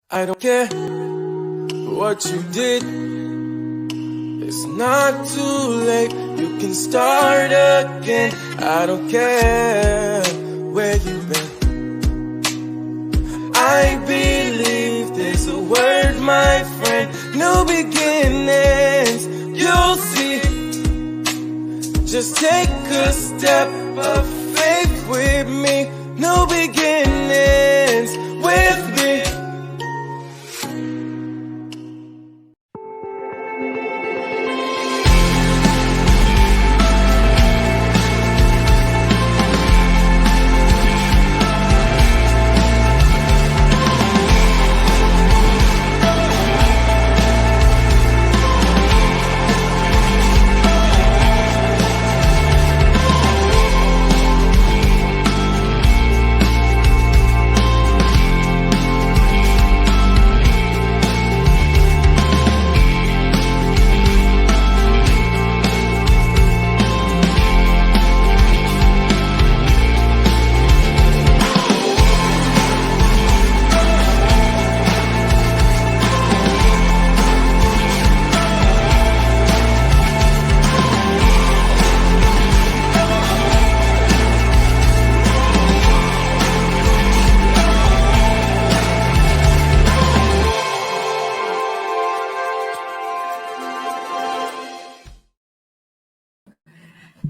I don't care what you did. It's not too late. You can start again. I don't care where you've been. I believe there's a word, my friend. New beginnings, you'll see. Just take a step of faith with me. New beginnings with me.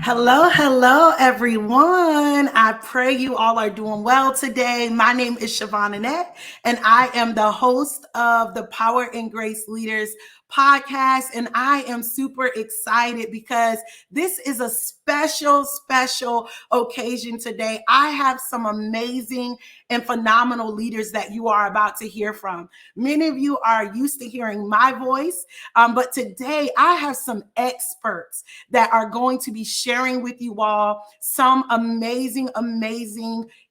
Hello, everyone. I pray you all are doing well today. My name is Chavon Anette, and I am the host of the Power and Grace Leaders podcast. And I am super excited because this is a special occasion today. I have some amazing and phenomenal leaders that you are about to hear from. Many of you are used to hearing my voice, but today I have some experts that are going to be sharing with you all some amazing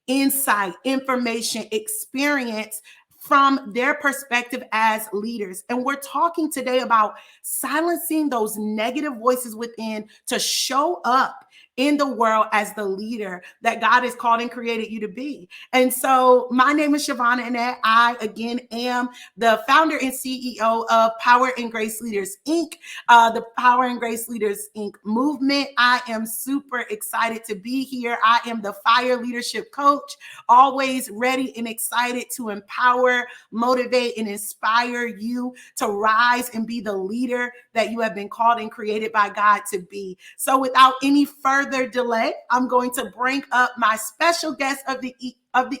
insight, information, experience from their perspective as leaders. And we're talking today about silencing those negative voices within to show up in the world as the leader that God has called and created you to be. And so my name is Chavon Anette. I, again, am the founder and CEO of Power and Grace Leaders, Inc., the Power and Grace Leaders, Inc. movement. I am super excited to be here. I am the fire leadership coach, always ready and excited to empower, motivate, and inspire you to rise and be the leader that you have been called and created by God to be. So without any further delay, I'm going to bring up my special guests of the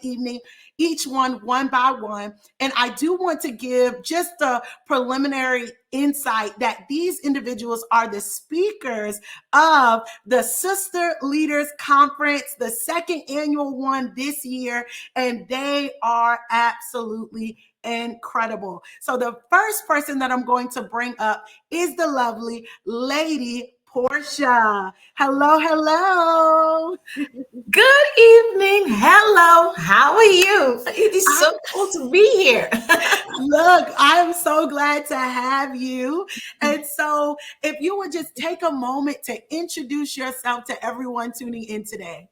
evening, each one by one. And I do want to give just a preliminary insight that these individuals are the speakers of the Sister Leaders Conference, the second annual one this year, and they are absolutely incredible. So the first person that I'm going to bring up is the lovely Lady Portia. Hello. Good evening. Hello. How are you? It is so cool to be here. Look, I'm so glad to have you. And so if you would just take a moment to introduce yourself to everyone tuning in today.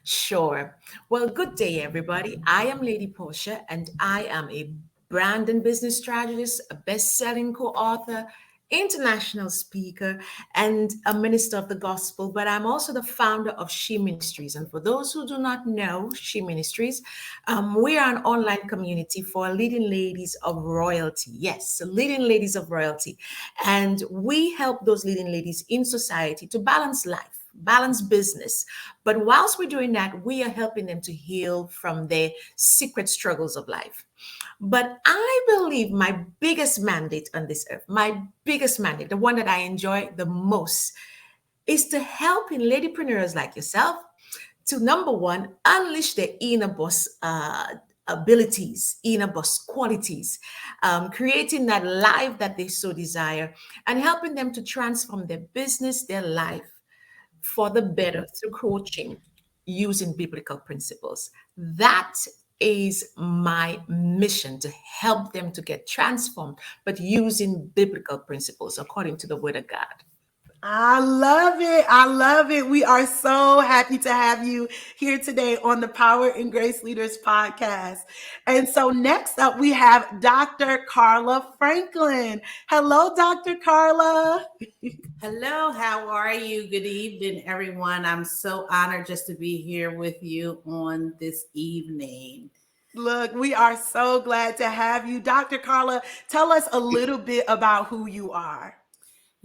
Sure. Well, good day, everybody. I am Lady Portia, and I am a brand and business strategist, a best-selling co-author, international speaker, and a minister of the gospel. But I'm also the founder of She Ministries. And for those who do not know She Ministries, we are an online community for leading ladies of royalty. Yes, leading ladies of royalty. And we help those leading ladies in society to balance life, balance business. But whilst we're doing that, we are helping them to heal from their secret struggles of life. But I believe my biggest mandate on this earth, my biggest mandate, the one that I enjoy the most, is to help in ladypreneurs like yourself to, number one, unleash their inner boss abilities, inner boss qualities, creating that life that they so desire, and helping them to transform their business, their life for the better through coaching using biblical principles. That is my mission, to help them to get transformed, but using biblical principles according to the word of God. I love it. I love it. We are so happy to have you here today on the Power and Grace Leaders podcast. And so next up, we have Dr. Carla Franklin. Hello, Dr. Carla. Hello, how are you? Good evening, everyone. I'm so honored just to be here with you on this evening. Look, we are so glad to have you. Dr. Carla, tell us a little bit about who you are.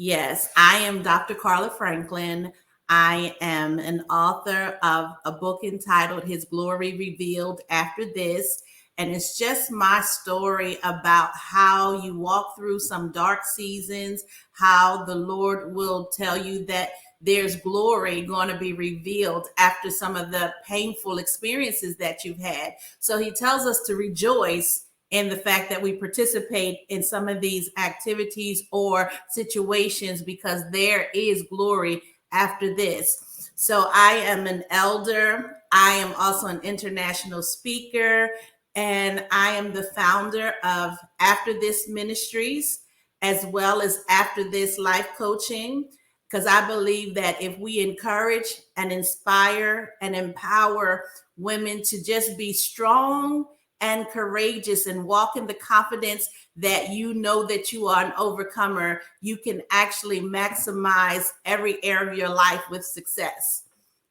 Yes, I am Dr. Carla Franklin. I am an author of a book entitled His Glory Revealed After This. And it's just my story about how you walk through some dark seasons, how the Lord will tell you that there's glory going to be revealed after some of the painful experiences that you've had. So he tells us to rejoice in the fact that we participate in some of these activities or situations because there is glory after this. So I am an elder. I am also an international speaker, and I am the founder of After This Ministries, as well as After This Life Coaching, because I believe that if we encourage and inspire and empower women to just be strong and courageous and walk in the confidence that you know that you are an overcomer, you can actually maximize every area of your life with success.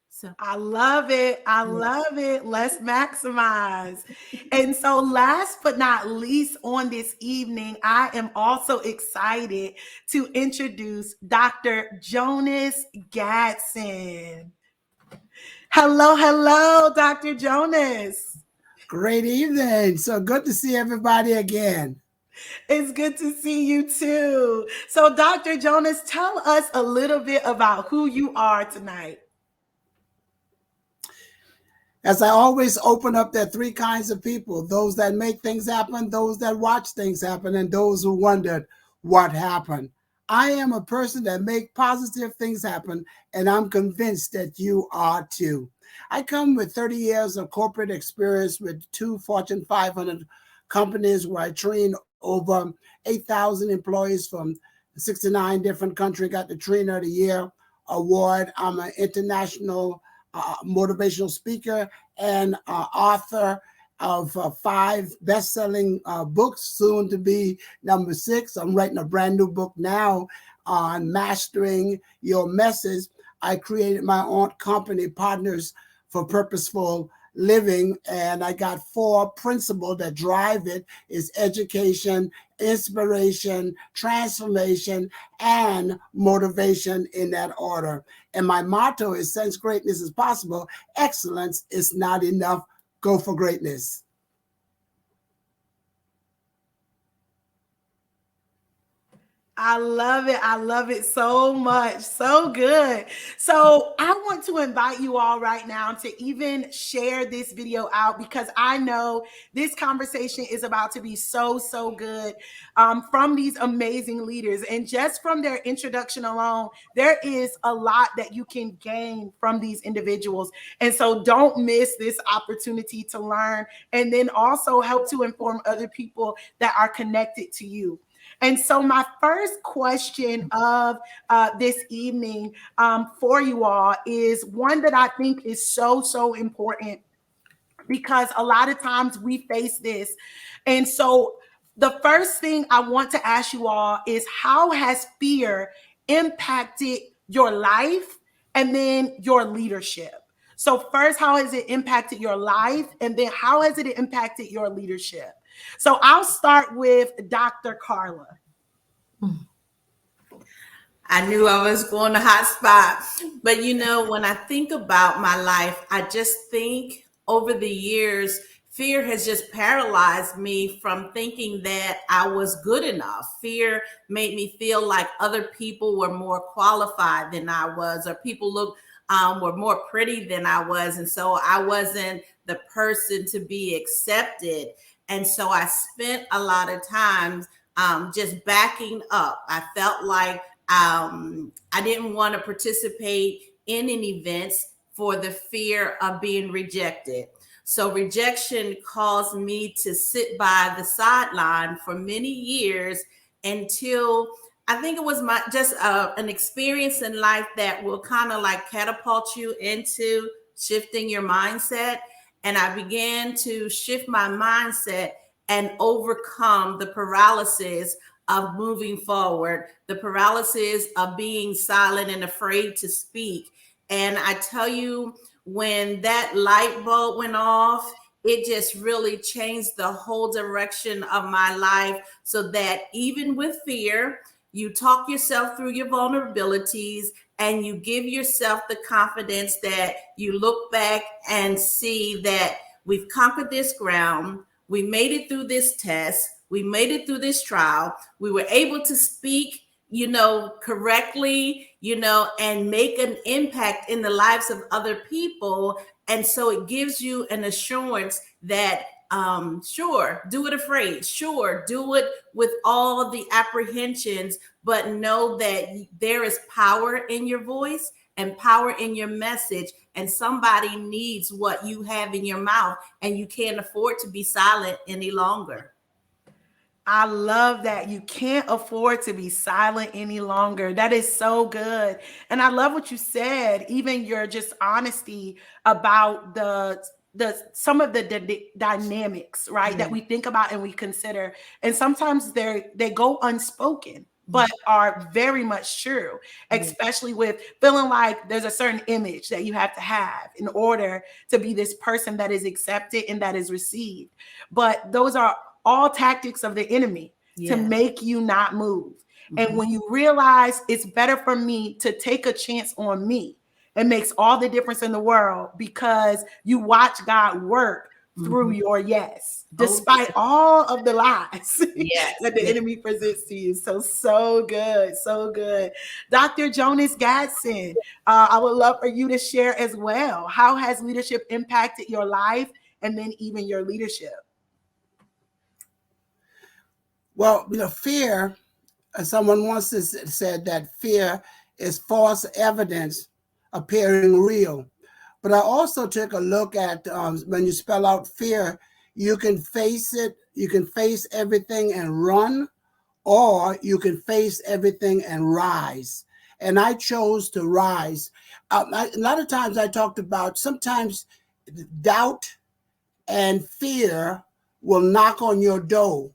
So I love it. I love it. Let's maximize. And so, last but not least, on this evening, I am also excited to introduce Dr. Jonas Gadsden. Hello, hello, Dr. Jonas. Great evening. So good to see everybody again. It's good to see you too. So, Dr. Jonas, tell us a little bit about who you are tonight. As I always open up, there are three kinds of people: those that make things happen, those that watch things happen, and those who wondered what happened. I am a person that make positive things happen, and I'm convinced that you are too. I come with 30 years of corporate experience with two Fortune 500 companies where I train over 8,000 employees from 69 different countries, got the Trainer of the Year award. I'm an international motivational speaker and author of 5 best-selling books, soon to be number 6. I'm writing a brand new book now on mastering your message. I created my own company, Partners for Purposeful Living, and I got 4 principles that drive it: is education, inspiration, transformation, and motivation, in that order. And my motto is, since greatness is possible, excellence is not enough. Go for greatness. I love it. I love it so much. So good. So I want to invite you all right now to even share this video out, because I know this conversation is about to be so, so good from these amazing leaders. And just from their introduction alone, there is a lot that you can gain from these individuals. And so don't miss this opportunity to learn and then also help to inform other people that are connected to you. And so, my first question of this evening for you all is one that I think is so, so important, because a lot of times we face this. And so, the first thing I want to ask you all is, how has fear impacted your life and then your leadership? So, first, how has it impacted your life? And then, how has it impacted your leadership? So, I'll start with Dr. Carla. I knew I was going to hot spot. But you know, when I think about my life, I just think over the years, fear has just paralyzed me from thinking that I was good enough. Fear made me feel like other people were more qualified than I was, or people were more pretty than I was. And so I wasn't the person to be accepted. And so I spent a lot of times just backing up. I felt like I didn't want to participate in any events for the fear of being rejected. So rejection caused me to sit by the sideline for many years until I think it was my just an experience in life that will kind of like catapult you into shifting your mindset. And I began to shift my mindset and overcome the paralysis of moving forward, the paralysis of being silent and afraid to speak. And I tell you, when that light bulb went off, it just really changed the whole direction of my life, so that even with fear, you talk yourself through your vulnerabilities, and you give yourself the confidence that you look back and see that we've conquered this ground. We made it through this test. We made it through this trial. We were able to speak, correctly, and make an impact in the lives of other people. And so it gives you an assurance that, sure, do it afraid, sure, do it with all the apprehensions, but know that there is power in your voice and power in your message, and somebody needs what you have in your mouth, and you can't afford to be silent any longer. I love that. You can't afford to be silent any longer. That is so good. And I love what you said, even your just honesty about the some of the dynamics, right? Yeah. That we think about and we consider. And sometimes they go unspoken, but are very much true, Yeah. especially with feeling like there's a certain image that you have to have in order to be this person that is accepted and that is received. But those are all tactics of the enemy to Yeah. make you not move. And Mhm. when you realize it's better for me to take a chance on me, it makes all the difference in the world, because you watch God work through Mhm. your yes, Oh, despite all of the lies yes. that the Yes. enemy presents to you. So good, so good. Dr. Jonas Gadsden, I would love for you to share as well. How has leadership impacted your life and then even your leadership? Well, fear, someone once said that fear is false evidence appearing real. But I also took a look at when you spell out fear, you can face it, you can face everything and run, or you can face everything and rise. And I chose to rise. A lot of times I talked about sometimes doubt and fear will knock on your door,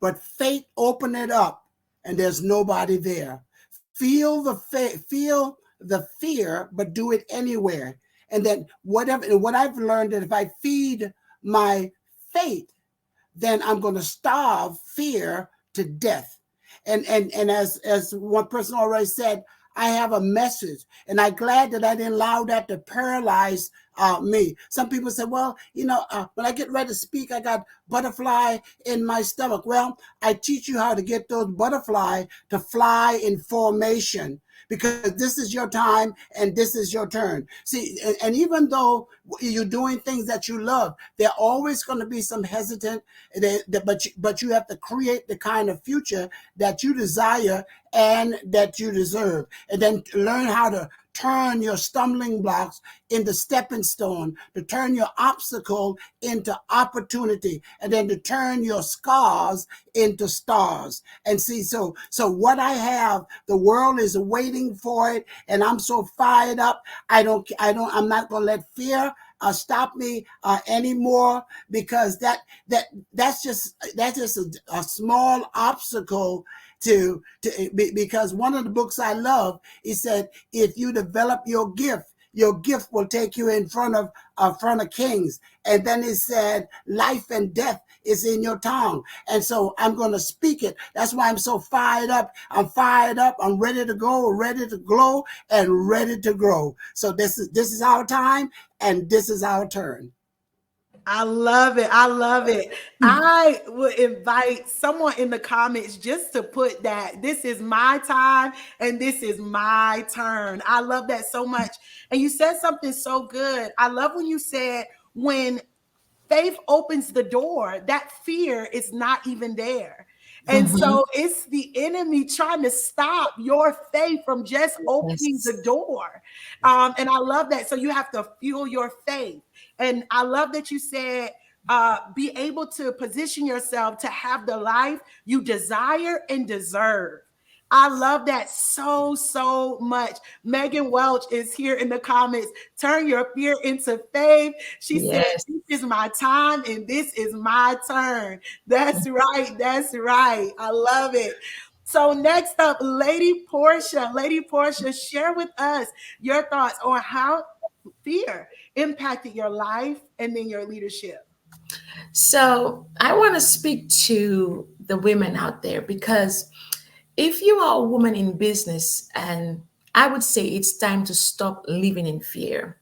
but faith open it up and there's nobody there. Feel the fear, but do it anywhere. And then what I've learned, that if I feed my faith, then I'm going to starve fear to death. And as one person already said, I have a message, and I'm glad that I didn't allow that to paralyze me. Some people say, well, when I get ready to speak, I got butterfly in my stomach. Well, I teach you how to get those butterfly to fly in formation, because this is your time and this is your turn. See, and even though you're doing things that you love, there are always going to be some hesitant, but you have to create the kind of future that you desire and that you deserve. And then learn how to turn your stumbling blocks into stepping stone, to turn your obstacle into opportunity, and then to turn your scars into stars. And see, so what I have, the world is waiting for it, and I'm so fired up. I'm not gonna let fear stop me anymore, because that's just a small obstacle because one of the books I love, he said, if you develop your gift will take you in front of kings. And then he said, life and death is in your tongue. And so I'm going to speak it. That's why I'm so fired up. I'm fired up. I'm ready to go, ready to glow, and ready to grow. So this is our time, and this is our turn. I love it. I love it. I would invite someone in the comments just to put that this is my time and this is my turn. I love that so much. And you said something so good. I love when you said, when faith opens the door, that fear is not even there. And Mhm. so it's the enemy trying to stop your faith from just opening Yes. the door. And I love that. So you have to fuel your faith. And I love that you said, be able to position yourself to have the life you desire and deserve. I love that so much. Megan Welch is here in the comments. Turn your fear into faith. She said, Yes. this is my time and this is my turn. That's right. That's right. I love it. So next up, Lady Portia. Lady Portia, share with us your thoughts on how fear impacted your life and then your leadership. So I want to speak to the women out there, because if you are a woman in business, and I would say it's time to stop living in fear.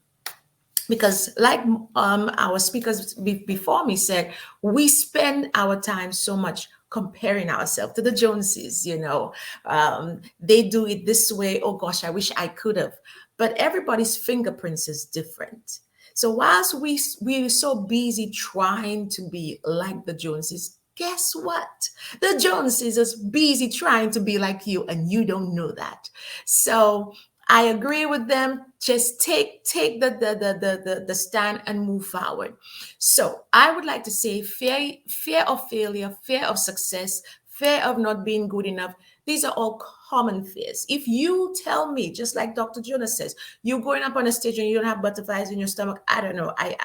Because like our speakers before me said, we spend our time so much comparing ourselves to the Joneses. They do it this way. Oh gosh, I wish I could have. But everybody's fingerprints is different. So whilst we're so busy trying to be like the Joneses, guess what? The Joneses is busy trying to be like you, and you don't know that. So I agree with them. Just take the stand and move forward. So I would like to say fear of failure, fear of success, fear of not being good enough. These are all common fears. If you tell me, just like Dr. Jonas says, you're going up on a stage and you don't have butterflies in your stomach, I don't know. I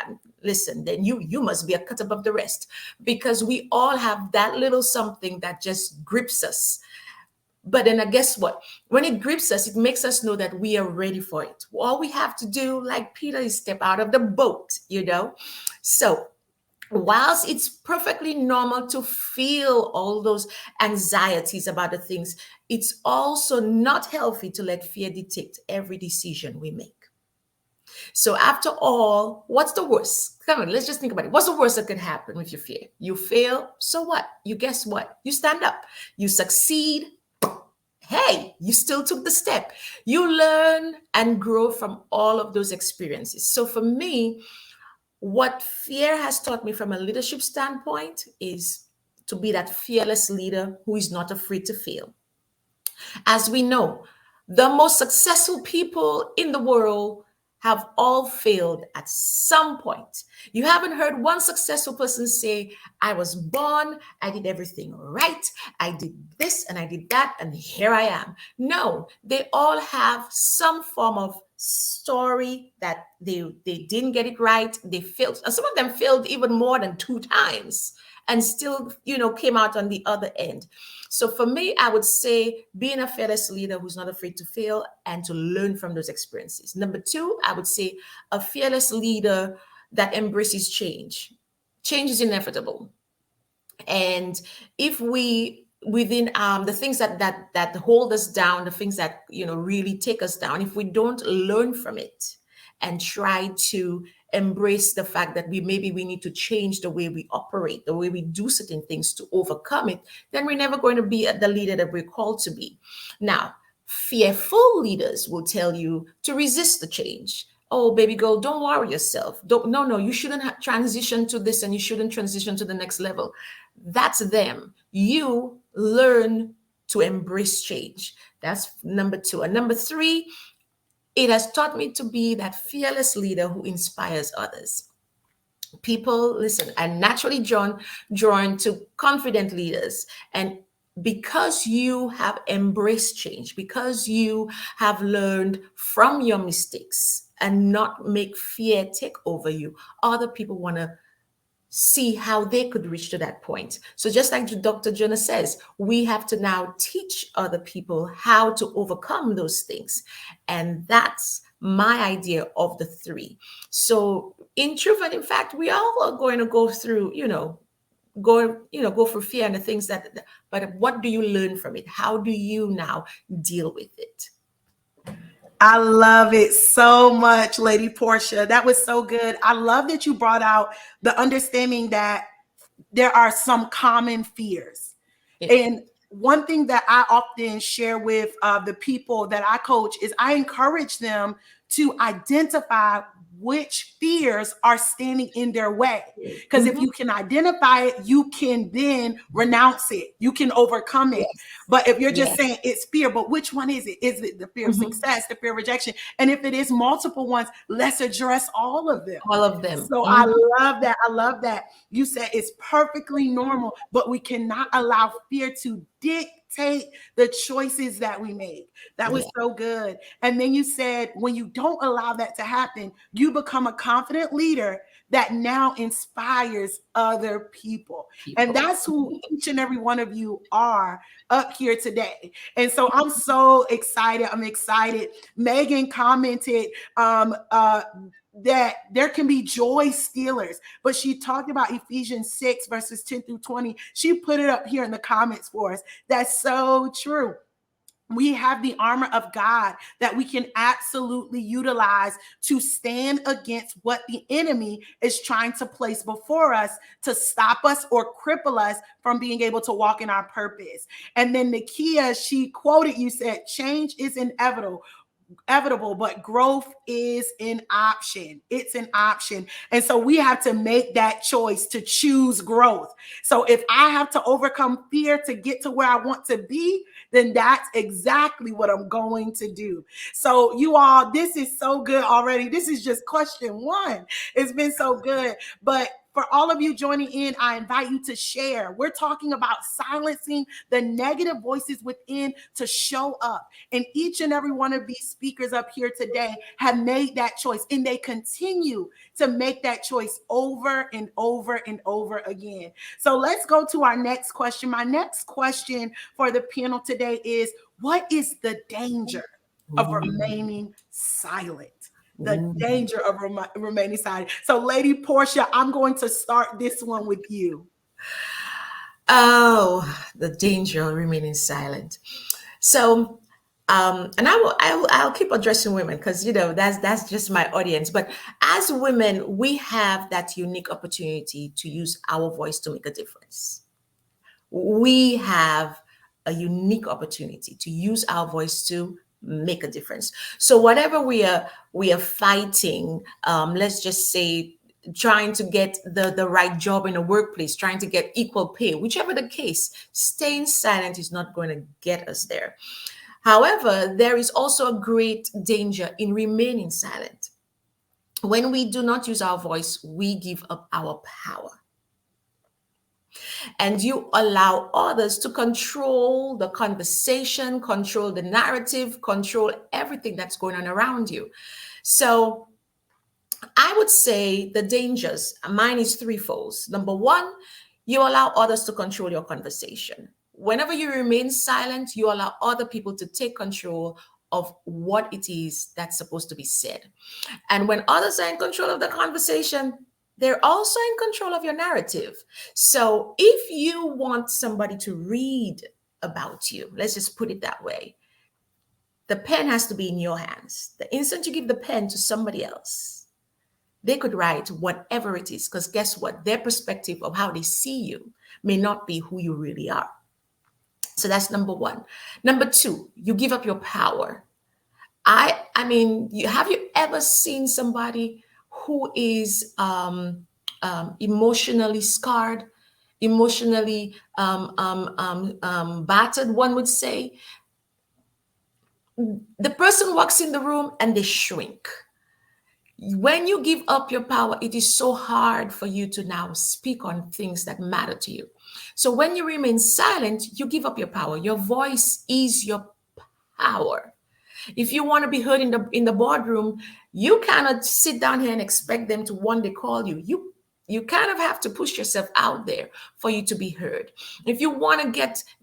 listen. Then you must be a cut above the rest, because we all have that little something that just grips us. But then guess what? When it grips us, it makes us know that we are ready for it. All we have to do, like Peter, is step out of the boat. So whilst it's perfectly normal to feel all those anxieties about the things, it's also not healthy to let fear dictate every decision we make. So after all, what's the worst? Come on, let's just think about it. What's the worst that could happen with your fear? You fail, so what? You guess what? You stand up. You succeed. Hey, you still took the step. You learn and grow from all of those experiences. So for me, what fear has taught me from a leadership standpoint is to be that fearless leader who is not afraid to fail. As we know, the most successful people in the world have all failed at some point. You haven't heard one successful person say, I was born, I did everything right, I did this and I did that, and here I am. No, they all have some form of story that they didn't get it right. They failed. Some of them failed even more than 2 times and still, came out on the other end. So for me, I would say being a fearless leader who's not afraid to fail and to learn from those experiences. Number 2, I would say a fearless leader that embraces change. Change is inevitable. And if we within the things that hold us down, the things that really take us down, if we don't learn from it and try to embrace the fact that we need to change the way we operate, the way we do certain things to overcome it, then we're never going to be the leader that we're called to be. Now, fearful leaders will tell you to resist the change. Oh, baby girl, don't worry yourself. No, you shouldn't transition to this and you shouldn't transition to the next level. That's them. You learn to embrace change. That's number 2. And number 3, it has taught me to be that fearless leader who inspires others. People, listen, are naturally drawn to confident leaders. And because you have embraced change, because you have learned from your mistakes and not make fear take over you, other people want to see how they could reach to that point. So just like Dr. Jonah says, we have to now teach other people how to overcome those things. And that's my idea of the 3. So in truth and in fact, we all are going to go through, go for fear and the things but what do you learn from it? How do you now deal with it? I love it so much, Lady Portia. That was so good. I love that you brought out the understanding that there are some common fears. Yeah. And one thing that I often share with the people that I coach is I encourage them to identify which fears are standing in their way. Because if you can identify it, you can then renounce it. You can overcome it. Yes. But if you're just saying it's fear, but which one is it? Is it the fear of success, the fear of rejection? And if it is multiple ones, let's address all of them. All of them. So I love that. I love that. You said it's perfectly normal, but we cannot allow fear to dictate dictate the choices that we make. That was so good. And then you said, when you don't allow that to happen, you become a confident leader that now inspires other people. And that's who each and every one of you are up here today. And so I'm so excited. I'm excited. Megan commented that there can be joy stealers, but she talked about Ephesians 6 verses 10 through 20. She put it up here in the comments for us. That's so true. We have the armor of God that we can absolutely utilize to stand against what the enemy is trying to place before us to stop us or cripple us from being able to walk in our purpose. And then Nakia, she quoted, you said, change is inevitable, but growth is an option. It's an option. And so we have to make that choice to choose growth. So if I have to overcome fear to get to where I want to be, then that's exactly what I'm going to do. So you all, this is so good already. This is just question one. It's been so good. But for all of you joining in, I invite you to share. We're talking about silencing the negative voices within to show up. And each and every one of these speakers up here today have made that choice, and they continue to make that choice over and over and over again. So let's go to our next question. My next question for the panel today is, what is the danger of remaining silent? The danger of remaining silent. So Lady Portia, I'm going to start this one with you. Oh, the danger of remaining silent. So, and I'll keep addressing women because, you know, that's just my audience. But as women, we have that unique opportunity to use our voice to make a difference. We have a unique opportunity to use our voice to make a difference. So whatever we are fighting, let's just say trying to get the right job in a workplace, trying to get equal pay, whichever the case, staying silent is not going to get us there. However, there is also a great danger in remaining silent. When we do not use our voice, we give up our power. And you allow others to control the conversation, control the narrative, control everything that's going on around you. So I would say the dangers, mine is threefold. Number one, you allow others to control your conversation. Whenever you remain silent, you allow other people to take control of what it is that's supposed to be said. And when others are in control of the conversation, they're also in control of your narrative. So if you want somebody to read about you, let's just put it that way, the pen has to be in your hands. The instant you give the pen to somebody else, they could write whatever it is, because guess what? Their perspective of how they see you may not be who you really are. So that's number one. Number two, you give up your power. I mean, have you ever seen somebody who is emotionally scarred, emotionally battered, one would say? The person walks in the room and they shrink. When you give up your power, it is so hard for you to now speak on things that matter to you. So when you remain silent, you give up your power. Your voice is your power. If you want to be heard in the boardroom, you cannot sit down here and expect them to one day call you. You kind of have to push yourself out there for you to be heard. If you want to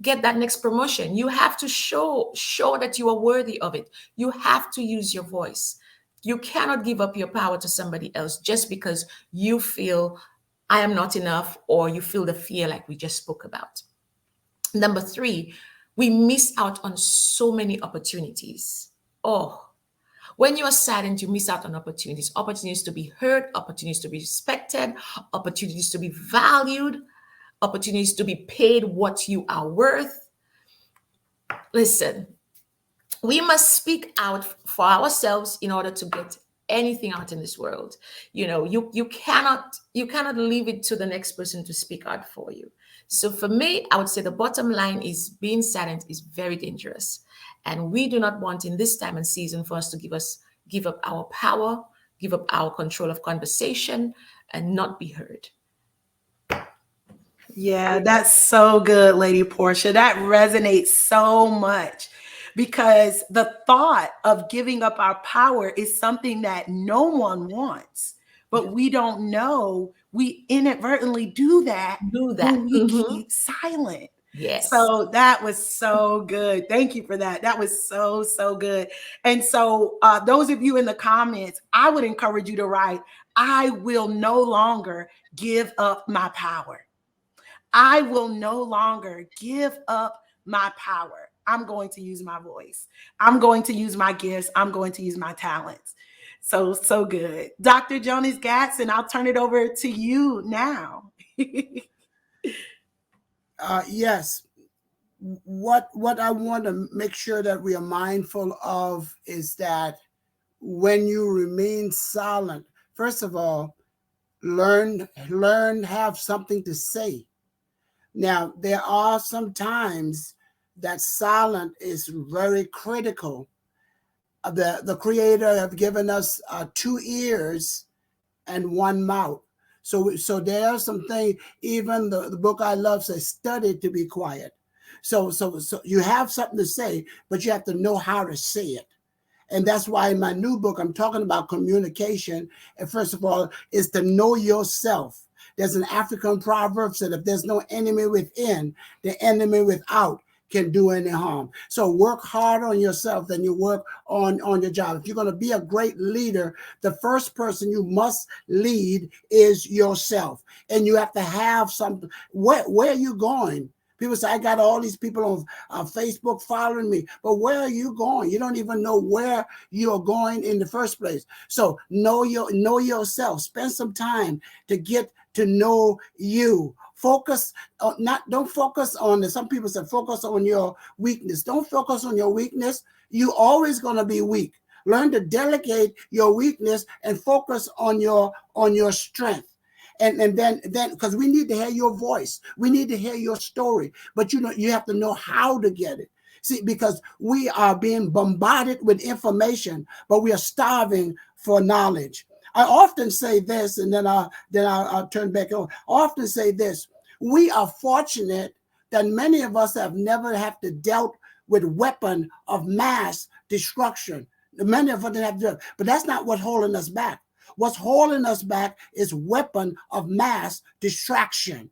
get that next promotion, you have to show that you are worthy of it. You have to use your voice. You cannot give up your power to somebody else just because you feel I am not enough, or you feel the fear like we just spoke about. Number three, we miss out on so many opportunities. Oh, when you are silent, you miss out on opportunities to be heard, opportunities to be respected, opportunities to be valued, opportunities to be paid what you are worth. Listen, we must speak out for ourselves in order to get anything out in this world. You know, you cannot leave it to the next person to speak out for you. So for me, I would say the bottom line is being silent is very dangerous. And we do not want in this time and season for us to give up our power, give up our control of conversation, and not be heard. Yeah, that's so good, Lady Portia. That resonates so much because the thought of giving up our power is something that no one wants, but we don't know. We inadvertently do that Do that. when we keep silent. Yes. So that was so good. Thank you for that. That was so, so good. And so, those of you in the comments, I would encourage you to write, I will no longer give up my power. I will no longer give up my power. I'm going to use my voice. I'm going to use my gifts. I'm going to use my talents. So, so good. Dr. Jonas Gatson, I'll turn it over to you now. Yes. What I want to make sure that we are mindful of is that when you remain silent, first of all, learn have something to say. Now, there are some times that silent is very critical. The Creator have given us two ears and one mouth. So there are some things. Even the book I love says, "Study to be quiet." So you have something to say, but you have to know how to say it. And that's why in my new book, I'm talking about communication. And first of all, is to know yourself. There's an African proverb that if there's no enemy within, the enemy without can do any harm. So work hard on yourself than you work on your job. If you're going to be a great leader, the first person you must lead is yourself. And you have to have something. Where are you going? People say, I got all these people on Facebook following me, but where are you going? You don't even know where you're going in the first place. So know yourself. Spend some time to get to know you. Focus on don't focus on some people say focus on your weakness. Don't focus on your weakness. You're always going to be weak. Learn to delegate your weakness and focus on your strength. And then because we need to hear your voice, we need to hear your story, but you have to know how to get it. See, because we are being bombarded with information, but we are starving for knowledge. I often say this, and then I'll turn back on. I often say this: we are fortunate that many of us have never have to dealt with weapon of mass destruction. Many of us have to, but that's not what's holding us back. What's holding us back is weapon of mass distraction.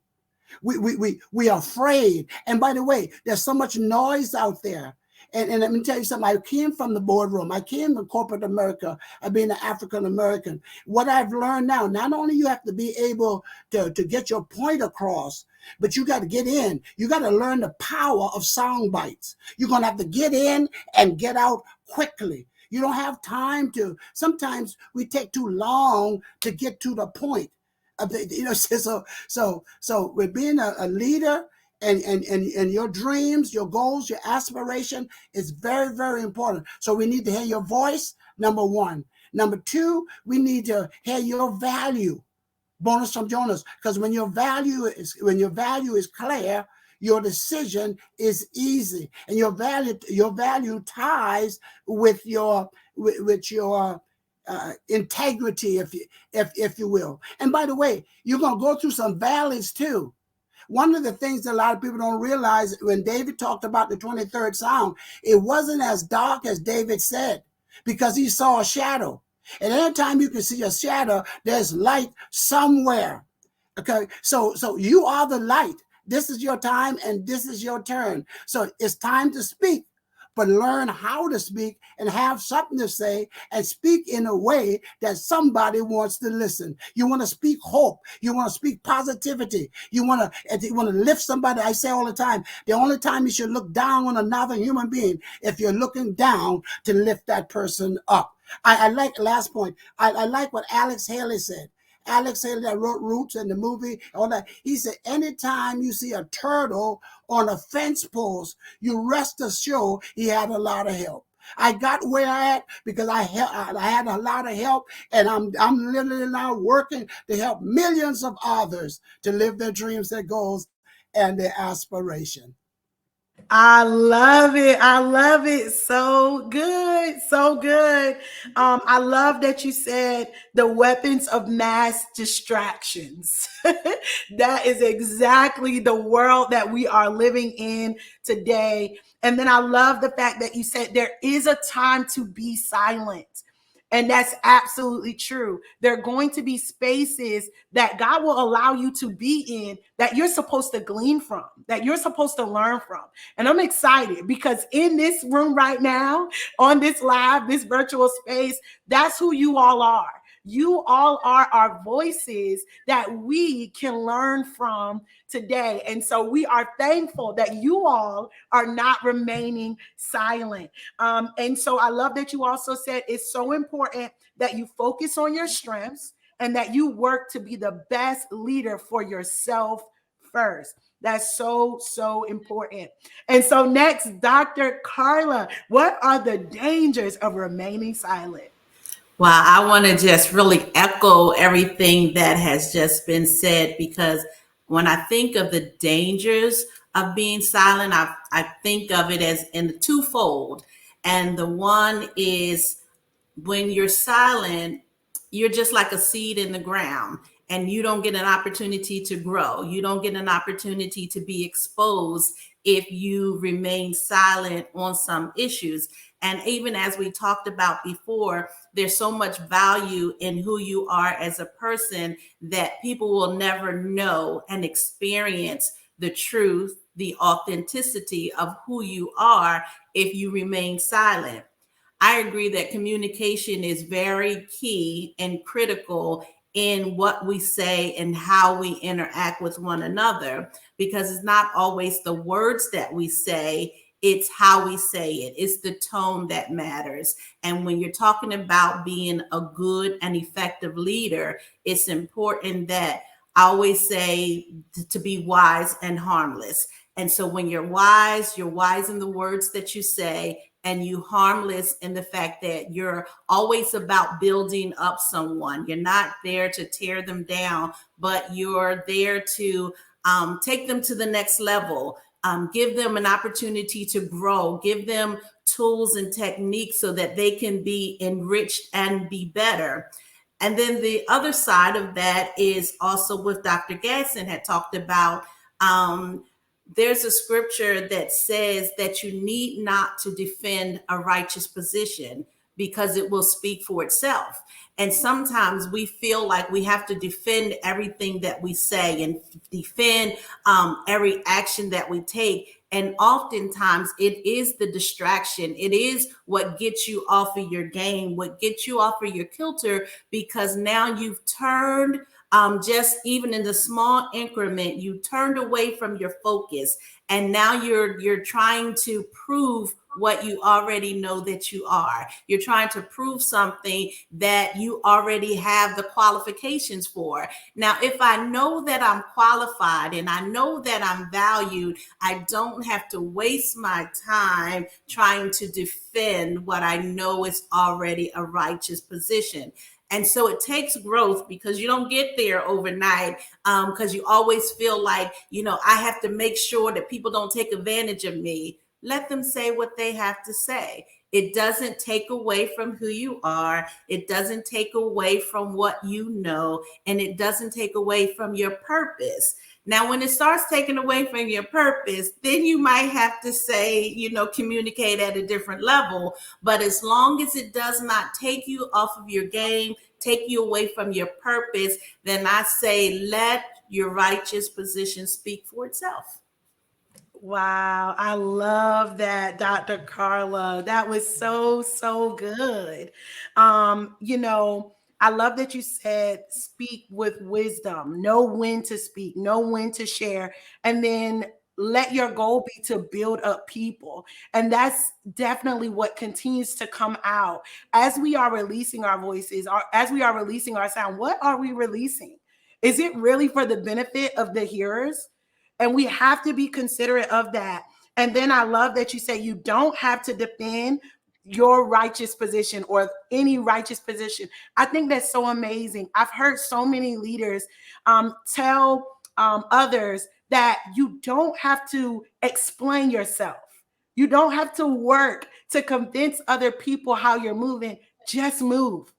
We are afraid. And by the way, there's so much noise out there. And let me tell you something. I came from the boardroom. I came from corporate America. I've been an African American. What I've learned now, not only you have to be able to get your point across, but you got to get in. You got to learn the power of sound bites. You're going to have to get in and get out quickly. You don't have time to. Sometimes we take too long to get to the point. So with being a leader and your dreams, your goals, your aspiration is very, very important. So we need to hear your voice, number one. Number two, we need to hear your value. Bonus from Jonas, because when your value is clear, your decision is easy, and your value ties with your integrity, if you will. And by the way, you're gonna go through some valleys too. One of the things that a lot of people don't realize, when David talked about the 23rd Psalm, it wasn't as dark as David said, because he saw a shadow. And anytime you can see a shadow, there's light somewhere. Okay, so you are the light. This is your time and this is your turn. So it's time to speak, but learn how to speak and have something to say and speak in a way that somebody wants to listen. You want to speak hope. You want to speak positivity. You want to lift somebody. I say all the time, the only time you should look down on another human being if you're looking down to lift that person up. I like last point. I like what Alex Haley said. Alex Haley that wrote Roots and the movie, all that. He said, anytime you see a turtle on a fence post, you rest assured he had a lot of help. I got where I at because I had a lot of help, and I'm literally now working to help millions of others to live their dreams, their goals, and their aspiration. I love it. I love it. So good. So good. I love that you said the weapons of mass distractions. That is exactly the world that we are living in today. And then I love the fact that you said there is a time to be silent. And that's absolutely true. There are going to be spaces that God will allow you to be in that you're supposed to glean from, that you're supposed to learn from. And I'm excited because in this room right now, on this live, this virtual space, that's who you all are. You all are our voices that we can learn from today. And so we are thankful that you all are not remaining silent. And so I love that you also said it's so important that you focus on your strengths and that you work to be the best leader for yourself first. That's so, so important. And so, next, Dr. Carla, what are the dangers of remaining silent? Well, I want to just really echo everything that has just been said, because when I think of the dangers of being silent, I think of it as in twofold. And the one is when you're silent, you're just like a seed in the ground, and you don't get an opportunity to grow. You don't get an opportunity to be exposed if you remain silent on some issues. And even as we talked about before, there's so much value in who you are as a person that people will never know and experience the truth, the authenticity of who you are if you remain silent. I agree that communication is very key and critical in what we say and how we interact with one another, because it's not always the words that we say, it's how we say it. It's the tone that matters. And when you're talking about being a good and effective leader, it's important that I always say to be wise and harmless. And so when you're wise in the words that you say, and you harmless in the fact that you're always about building up someone. You're not there to tear them down, but you're there to take them to the next level, give them an opportunity to grow, give them tools and techniques so that they can be enriched and be better. And then the other side of that is also what Dr. Gasson had talked about. There's a scripture that says that you need not to defend a righteous position because it will speak for itself. And sometimes we feel like we have to defend everything that we say and defend every action that we take. And oftentimes it is the distraction. It is what gets you off of your game, what gets you off of your kilter, because now you've turned just even in the small increment, you turned away from your focus, and now you're trying to prove what you already know that you are. You're trying to prove something that you already have the qualifications for. Now, if I know that I'm qualified and I know that I'm valued, I don't have to waste my time trying to defend what I know is already a righteous position. And so it takes growth, because you don't get there overnight, because you always feel like, I have to make sure that people don't take advantage of me. Let them say what they have to say. It doesn't take away from who you are. It doesn't take away from what you know, and it doesn't take away from your purpose. Now, when it starts taking away from your purpose, then you might have to say, communicate at a different level. But as long as it does not take you off of your game, take you away from your purpose, then I say, let your righteous position speak for itself. Wow, I love that, Dr. Carla. That was so, so good. I love that you said speak with wisdom, know when to speak, know when to share, and then let your goal be to build up people. And that's definitely what continues to come out as we are releasing our voices, or as we are releasing our sound. What are we releasing? Is it really for the benefit of the hearers? And we have to be considerate of that. And then I love that you say you don't have to defend your righteous position or any righteous position. I think that's so amazing. I've heard so many leaders tell others that you don't have to explain yourself. You don't have to work to convince other people how you're moving. Just move,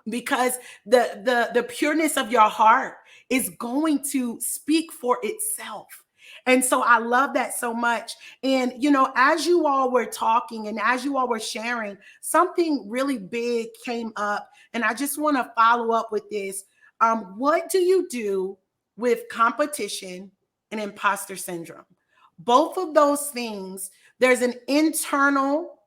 because the pureness of your heart is going to speak for itself. And so I love that so much. And as you all were talking and as you all were sharing, something really big came up, and I just want to follow up with this. What do you do with competition and imposter syndrome? Both of those things, there's an internal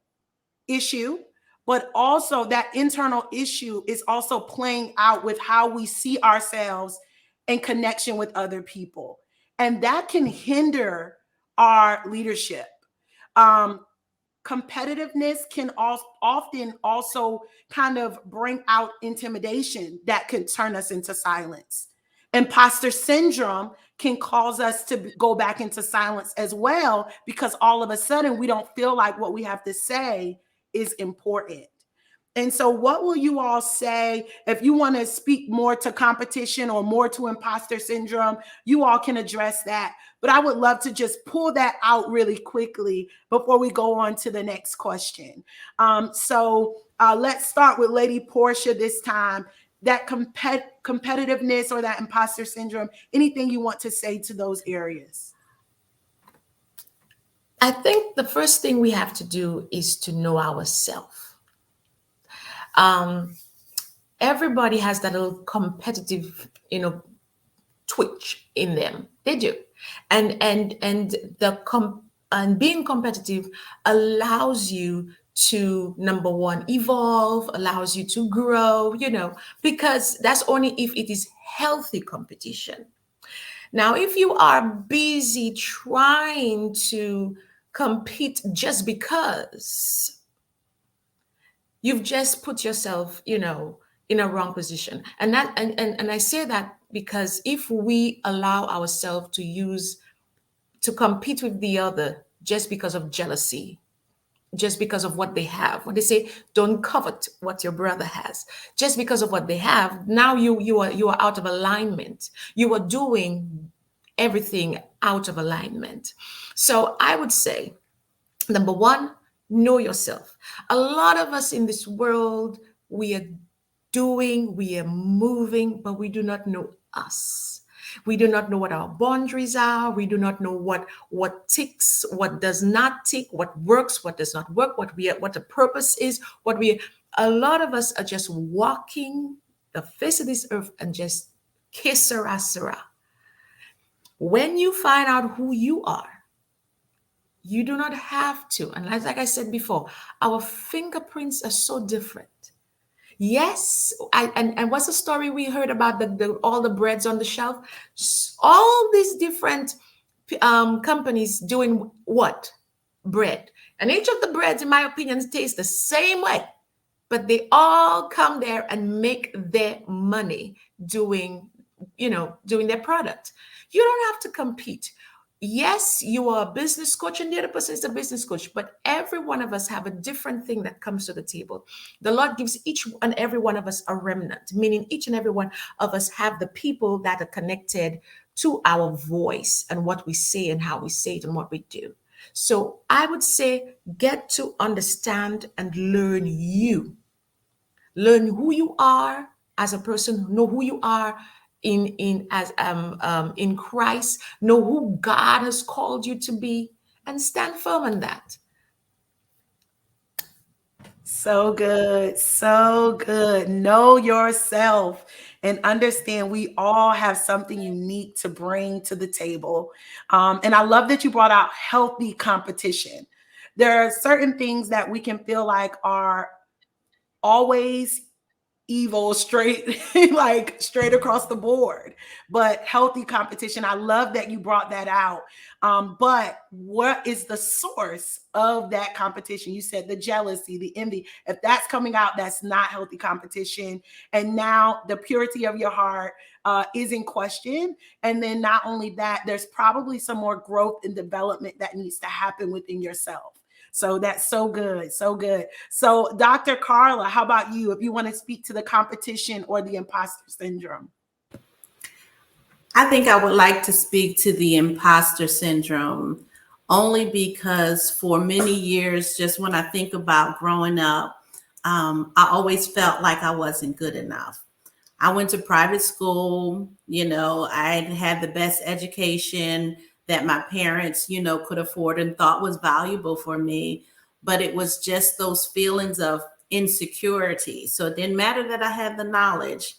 issue, but also that internal issue is also playing out with how we see ourselves in connection with other people. And that can hinder our leadership. Um, Competitiveness can often also kind of bring out intimidation that can turn us into silence. Imposter syndrome can cause us to go back into silence as well, because all of a sudden we don't feel like what we have to say is important. And so, what will you all say if you want to speak more to competition or more to imposter syndrome? You all can address that. But I would love to just pull that out really quickly before we go on to the next question. Let's start with Lady Portia this time. That competitiveness or that imposter syndrome, anything you want to say to those areas? I think the first thing we have to do is to know ourselves. Everybody has that little competitive, twitch in them. They do, and being competitive allows you to, number one, evolve, allows you to grow. Because that's only if it is healthy competition. Now, if you are busy trying to compete just because, you've just put yourself, in a wrong position. And I say that because if we allow ourselves to compete with the other just because of jealousy, just because of what they have, when they say don't covet what your brother has, just because of what they have, now you are out of alignment. You are doing everything out of alignment. So I would say, number one, know yourself. A lot of us in this world, we are moving, but we do not know us. We do not know what our boundaries are. We do not know what ticks, what does not tick, what works, what does not work, what the purpose is. A lot of us are just walking the face of this earth and just que sera, sera. When you find out who you are, you do not have to. And like I said before, our fingerprints are so different. Yes, and what's the story we heard about all the breads on the shelf? All these different companies doing what? Bread. And each of the breads, in my opinion, taste the same way. But they all come there and make their money doing their product. You don't have to compete. Yes, you are a business coach and the other person is a business coach, but every one of us have a different thing that comes to the table. The Lord gives each and every one of us a remnant, meaning each and every one of us have the people that are connected to our voice and what we say and how we say it and what we do. So I would say get to understand and learn you. Learn who you are as a person, know who you are in Christ, know who God has called you to be, and stand firm on that. So good. So good. Know yourself and understand we all have something unique to bring to the table. And I love that you brought out healthy competition. There are certain things that we can feel like are always evil, straight across the board, but healthy competition. I love that you brought that out. But what is the source of that competition? You said the jealousy, the envy. If that's coming out, that's not healthy competition. And now the purity of your heart is in question. And then not only that, there's probably some more growth and development that needs to happen within yourself. So that's so good. So good. So Dr. Carla, how about you? If you want to speak to the competition or the imposter syndrome. I think I would like to speak to the imposter syndrome only because for many years, just when I think about growing up, I always felt like I wasn't good enough. I went to private school, I had the best education that my parents, could afford and thought was valuable for me. But it was just those feelings of insecurity. So it didn't matter that I had the knowledge.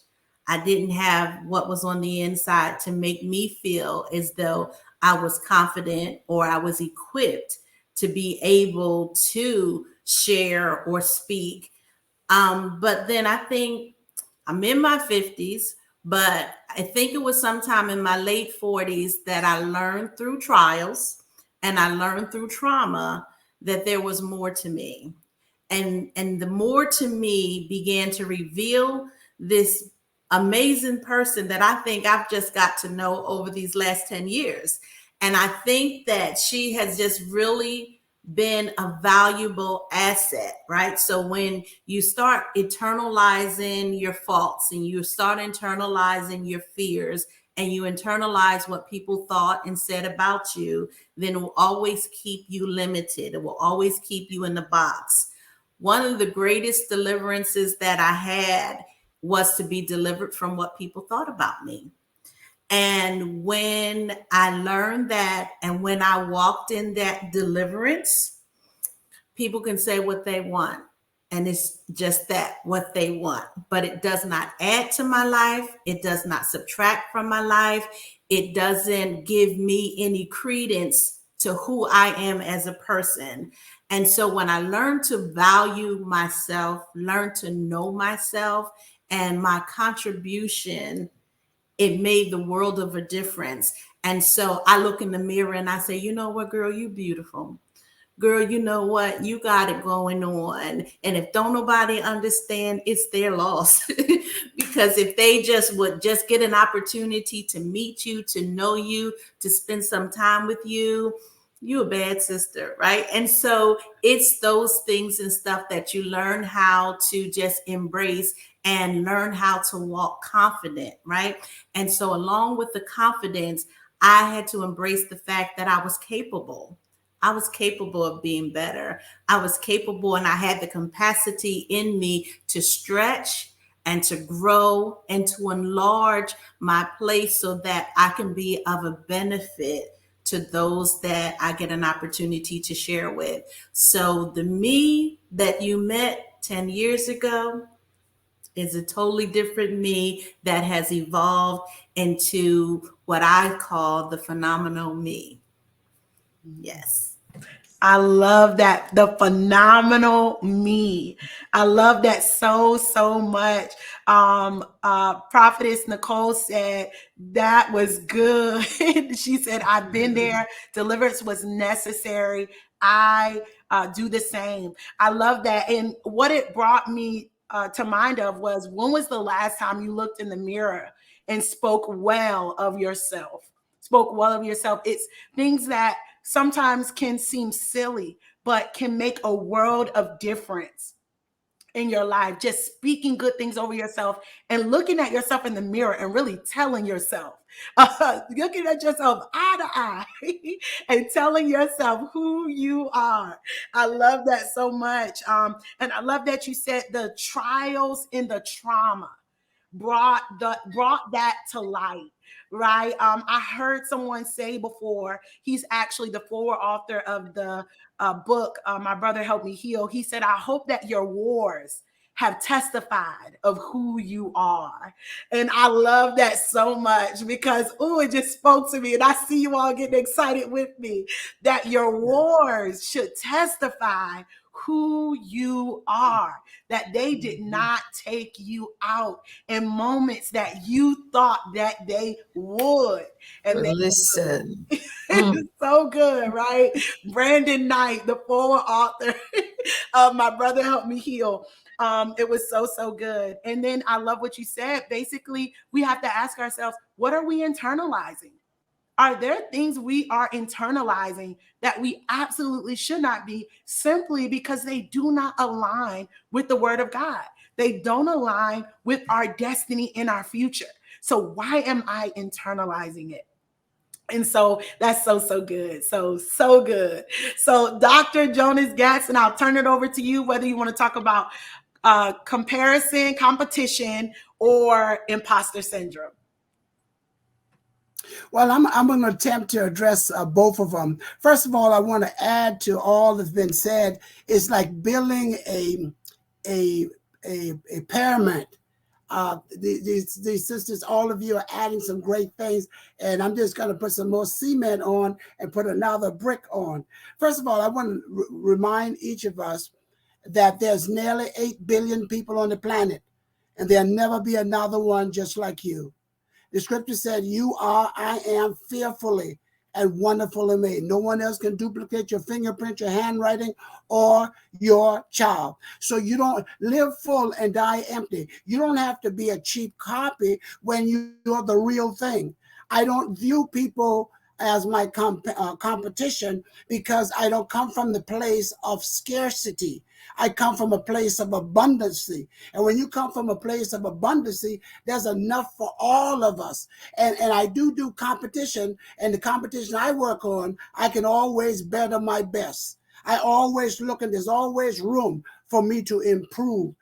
I didn't have what was on the inside to make me feel as though I was confident or I was equipped to be able to share or speak. But then I think I'm in my 50s, but I think it was sometime in my late 40s that I learned through trials and I learned through trauma that there was more to me. And the more to me began to reveal this amazing person that I think I've just got to know over these last 10 years. And I think that she has just really been a valuable asset, right? So when you start internalizing your faults and you start internalizing your fears and you internalize what people thought and said about you, then it will always keep you limited. It will always keep you in the box. One of the greatest deliverances that I had was to be delivered from what people thought about me. And when I learned that, and when I walked in that deliverance, people can say what they want. And it's just that, what they want. But it does not add to my life. It does not subtract from my life. It doesn't give me any credence to who I am as a person. And so when I learned to value myself, learn to know myself and my contribution, it made the world of a difference. And so I look in the mirror and I say, you know what, girl, you beautiful. Girl, you know what? You got it going on. And if don't nobody understand, it's their loss. Because if they just would just get an opportunity to meet you, to know you, to spend some time with you, you a bad sister, right? And so it's those things and stuff that you learn how to just embrace and learn how to walk confident, right? And so along with the confidence, I had to embrace the fact that I was capable. I was capable of being better. I was capable and I had the capacity in me to stretch and to grow and to enlarge my place so that I can be of a benefit to those that I get an opportunity to share with. So the me that you met 10 years ago is a totally different me that has evolved into what I call the phenomenal me. Yes. I love that. The phenomenal me. I love that so, so much. Prophetess Nicole said that was good. She said, I've been there. Deliverance was necessary. I do the same. I love that. And what it brought me to mind of was, when was the last time you looked in the mirror and spoke well of yourself? Spoke well of yourself. It's things that sometimes can seem silly, but can make a world of difference in your life. Just speaking good things over yourself and looking at yourself in the mirror and really telling yourself, looking at yourself eye to eye and telling yourself who you are. I love that so much. And I love that you said the trials and the trauma brought that to light, right? I heard someone say before, he's actually the forward author of the book, My Brother Help Me Heal. He said, I hope that your wars have testified of who you are. And I love that so much because, oh, it just spoke to me. And I see you all getting excited with me that your wars should testify who you are, that they did not take you out in moments that you thought that they would. And they Listen. it's so good, right? Brandon Knight, the former author of My Brother Help Me Heal. It was so, so good. And then I love what you said. Basically, we have to ask ourselves, what are we internalizing? Are there things we are internalizing that we absolutely should not be, simply because they do not align with the word of God? They don't align with our destiny in our future. So why am I internalizing it? And so that's so good. So good. So Dr. Jonas Gatson, I'll turn it over to you, whether you want to talk about comparison, competition, or imposter syndrome. Well, I'm going to attempt to address both of them. First of all, I want to add to all that's been said. It's like building a pyramid. These sisters, all of you are adding some great things, and I'm just going to put some more cement on and put another brick on. First of all, I want to remind each of us that there's nearly 8 billion people on the planet, and there'll never be another one just like you. The scripture said, I am fearfully and wonderfully made. No one else can duplicate your fingerprint, your handwriting, or your child. So you don't live full and die empty. You don't have to be a cheap copy when you're the real thing. I don't view people as my competition because I don't come from the place of scarcity. I come from a place of abundancy. And when you come from a place of abundancy, there's enough for all of us. And I do competition, and the competition I work on, I can always better my best. I always look, and there's always room for me to improve.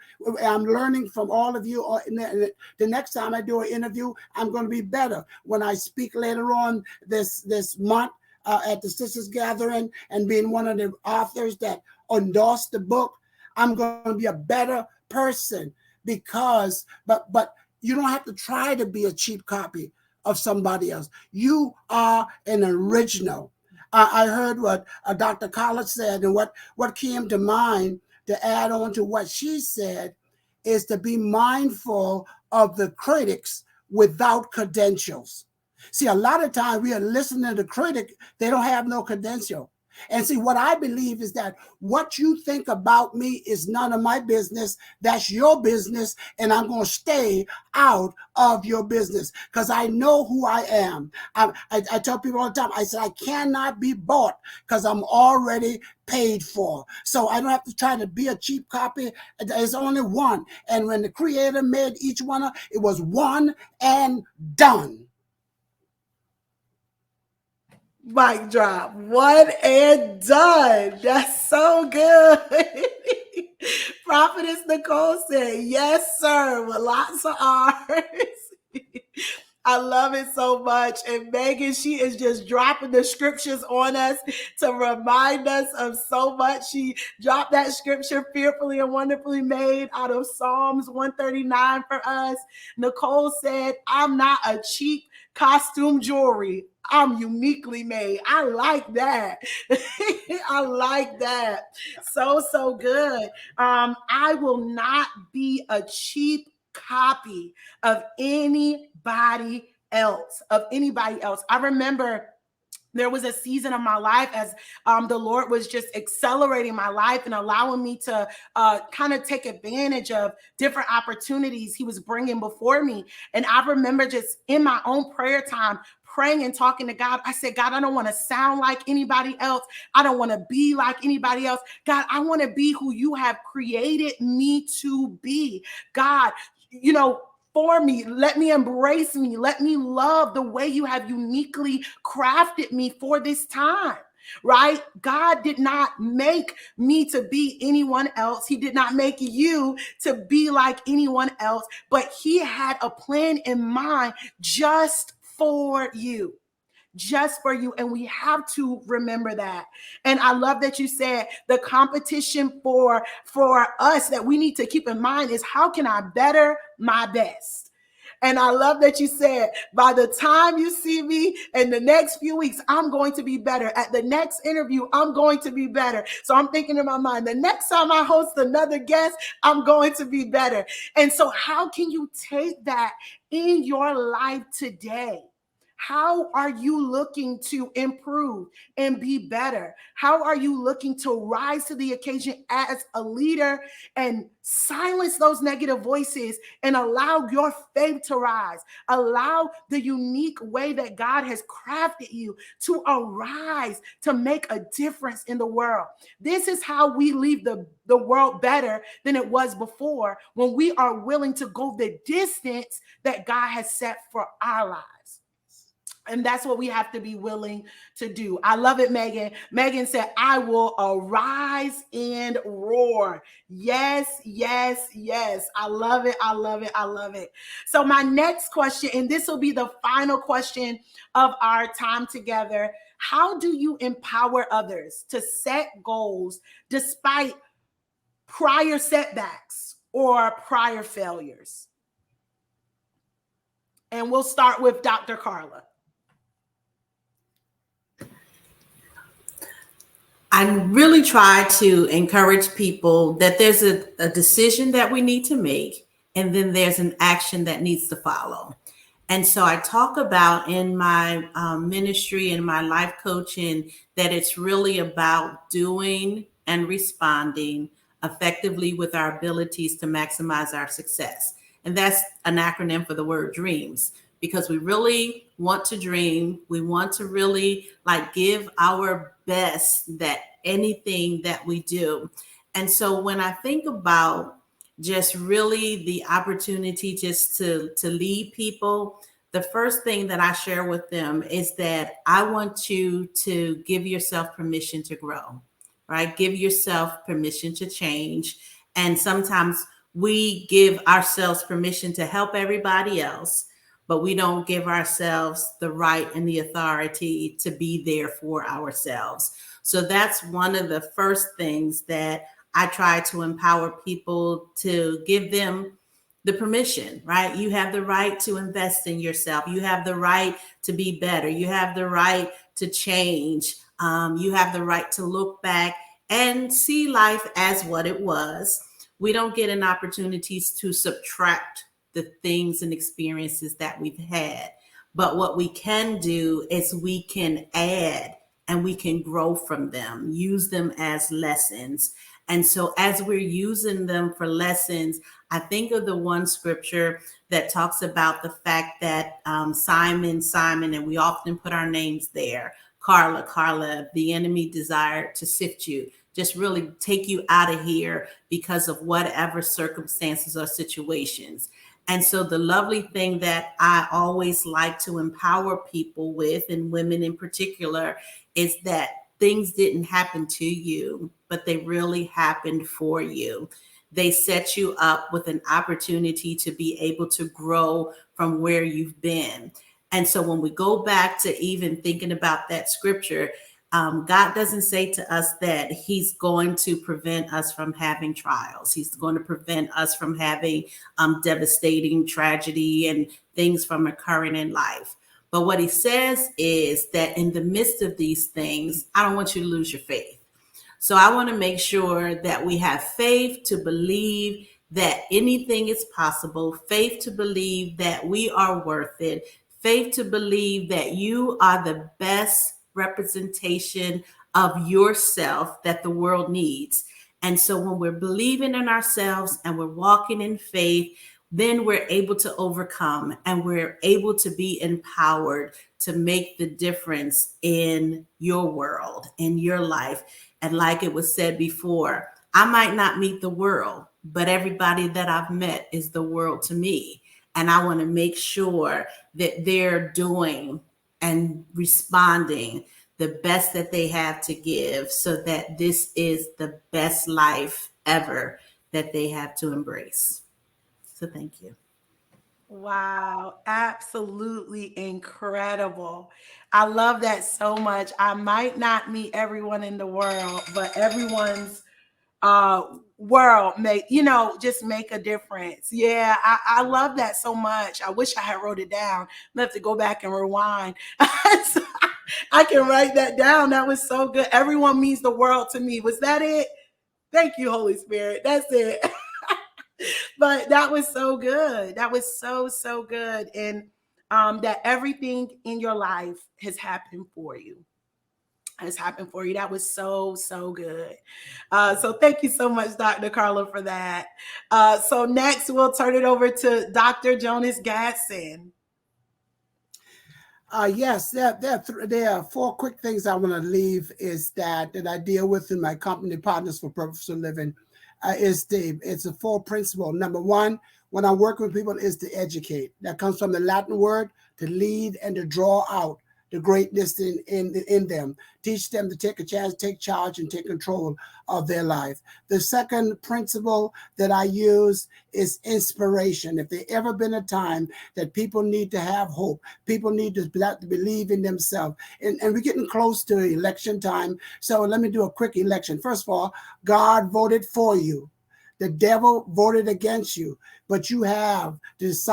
I'm learning from all of you. The next time I do an interview, I'm going to be better. When I speak later on this month at the Sisters Gathering and being one of the authors that endorsed the book, I'm going to be a better person because, but you don't have to try to be a cheap copy of somebody else. You are an original. I heard what Dr. Collins said, and what came to mind to add on to what she said is to be mindful of the critics without credentials. See, a lot of times we are listening to the critic, they don't have no credential. And see, what I believe is that what you think about me is none of my business. That's your business, and I'm going to stay out of your business because I know who I am. I tell people all the time, I said, I cannot be bought because I'm already paid for. So I don't have to try to be a cheap copy. There's only one. And when the Creator made each one, it was one and done. Mic drop. One and done. That's so good. Prophetess Nicole said, yes, sir, with lots of R's. I love it so much. And Megan, she is just dropping the scriptures on us to remind us of so much. She dropped that scripture, fearfully and wonderfully made, out of Psalms 139 for us. Nicole said, I'm not a cheap costume jewelry. I'm uniquely made. I like that. I like that. So good. I will not be a cheap copy of anybody else. I remember there was a season of my life as the Lord was just accelerating my life and allowing me to kind of take advantage of different opportunities he was bringing before me. And I remember just in my own prayer time, praying and talking to God. I said, God, I don't want to sound like anybody else. I don't want to be like anybody else. God, I want to be who you have created me to be. God, for me, let me embrace me. Let me love the way you have uniquely crafted me for this time, right? God did not make me to be anyone else. He did not make you to be like anyone else, but he had a plan in mind just for you. Just for you. And we have to remember that. And I love that you said the competition for us that we need to keep in mind is how can I better my best? And I love that you said, by the time you see me in the next few weeks, I'm going to be better. At the next interview, I'm going to be better. So I'm thinking in my mind, the next time I host another guest, I'm going to be better. And so how can you take that in your life today? How are you looking to improve and be better? How are you looking to rise to the occasion as a leader and silence those negative voices and allow your faith to rise? Allow the unique way that God has crafted you to arise to make a difference in the world. This is how we leave the world better than it was before, when we are willing to go the distance that God has set for our lives. And that's what we have to be willing to do. I love it, Megan. Megan said, I will arise and roar. Yes, yes, yes. I love it. I love it. I love it. So, my next question, and this will be the final question of our time together: how do you empower others to set goals despite prior setbacks or prior failures? And we'll start with Dr. Carla. I really try to encourage people that there's a decision that we need to make, and then there's an action that needs to follow. And so I talk about in my ministry and my life coaching that it's really about doing and responding effectively with our abilities to maximize our success. And that's an acronym for the word dreams, because we really want to dream. We want to really give our best that anything that we do. And so when I think about just really the opportunity just to lead people, the first thing that I share with them is that I want you to give yourself permission to grow, right? Give yourself permission to change. And sometimes we give ourselves permission to help everybody else, but we don't give ourselves the right and the authority to be there for ourselves. So that's one of the first things that I try to empower people, to give them the permission, right? You have the right to invest in yourself. You have the right to be better. You have the right to change. You have the right to look back and see life as what it was. We don't get an opportunity to subtract the things and experiences that we've had. But what we can do is we can add and we can grow from them, use them as lessons. And so as we're using them for lessons, I think of the one scripture that talks about the fact that Simon, and we often put our names there, Carla, the enemy desired to sift you, just really take you out of here because of whatever circumstances or situations. And so the lovely thing that I always like to empower people with, and women in particular, is that things didn't happen to you, but they really happened for you. They set you up with an opportunity to be able to grow from where you've been. And so when we go back to even thinking about that scripture, God doesn't say to us that he's going to prevent us from having trials. He's going to prevent us from having devastating tragedy and things from occurring in life. But what he says is that in the midst of these things, I don't want you to lose your faith. So I want to make sure that we have faith to believe that anything is possible, faith to believe that we are worth it, faith to believe that you are the best representation of yourself that the world needs. And so when we're believing in ourselves and we're walking in faith, then we're able to overcome and we're able to be empowered to make the difference in your world, in your life. And like it was said before, I might not meet the world, but everybody that I've met is the world to me. And I want to make sure that they're doing and responding the best that they have to give, so that this is the best life ever that they have to embrace. So thank you. Wow, absolutely incredible. I love that so much. I might not meet everyone in the world, but everyone's world just make a difference. Yeah, I love that so much. I wish I had wrote it down. I have to go back and rewind. So I can write that down. That was so good. Everyone means the world to me. Was that it? Thank you, Holy Spirit. That's it. But that was so good. That was so good. And that everything in your life has happened for you. Has happened for you. That was so, so good. So thank you so much, Dr. Carla, for that. So next, we'll turn it over to Dr. Jonas Gadson. Yes, there are four quick things I want to leave is that I deal with in my company, Partners for Purposeful Living. It's a four principle. Number one, when I'm working with people, is to educate. That comes from the Latin word to lead and to draw out the greatness in them. Teach them to take a chance, take charge, and take control of their life. The second principle that I use is inspiration. If there ever been a time that people need to have hope, people need to believe in themselves. And we're getting close to election time. So let me do a quick election. First of all, God voted for you. The devil voted against you, but you have this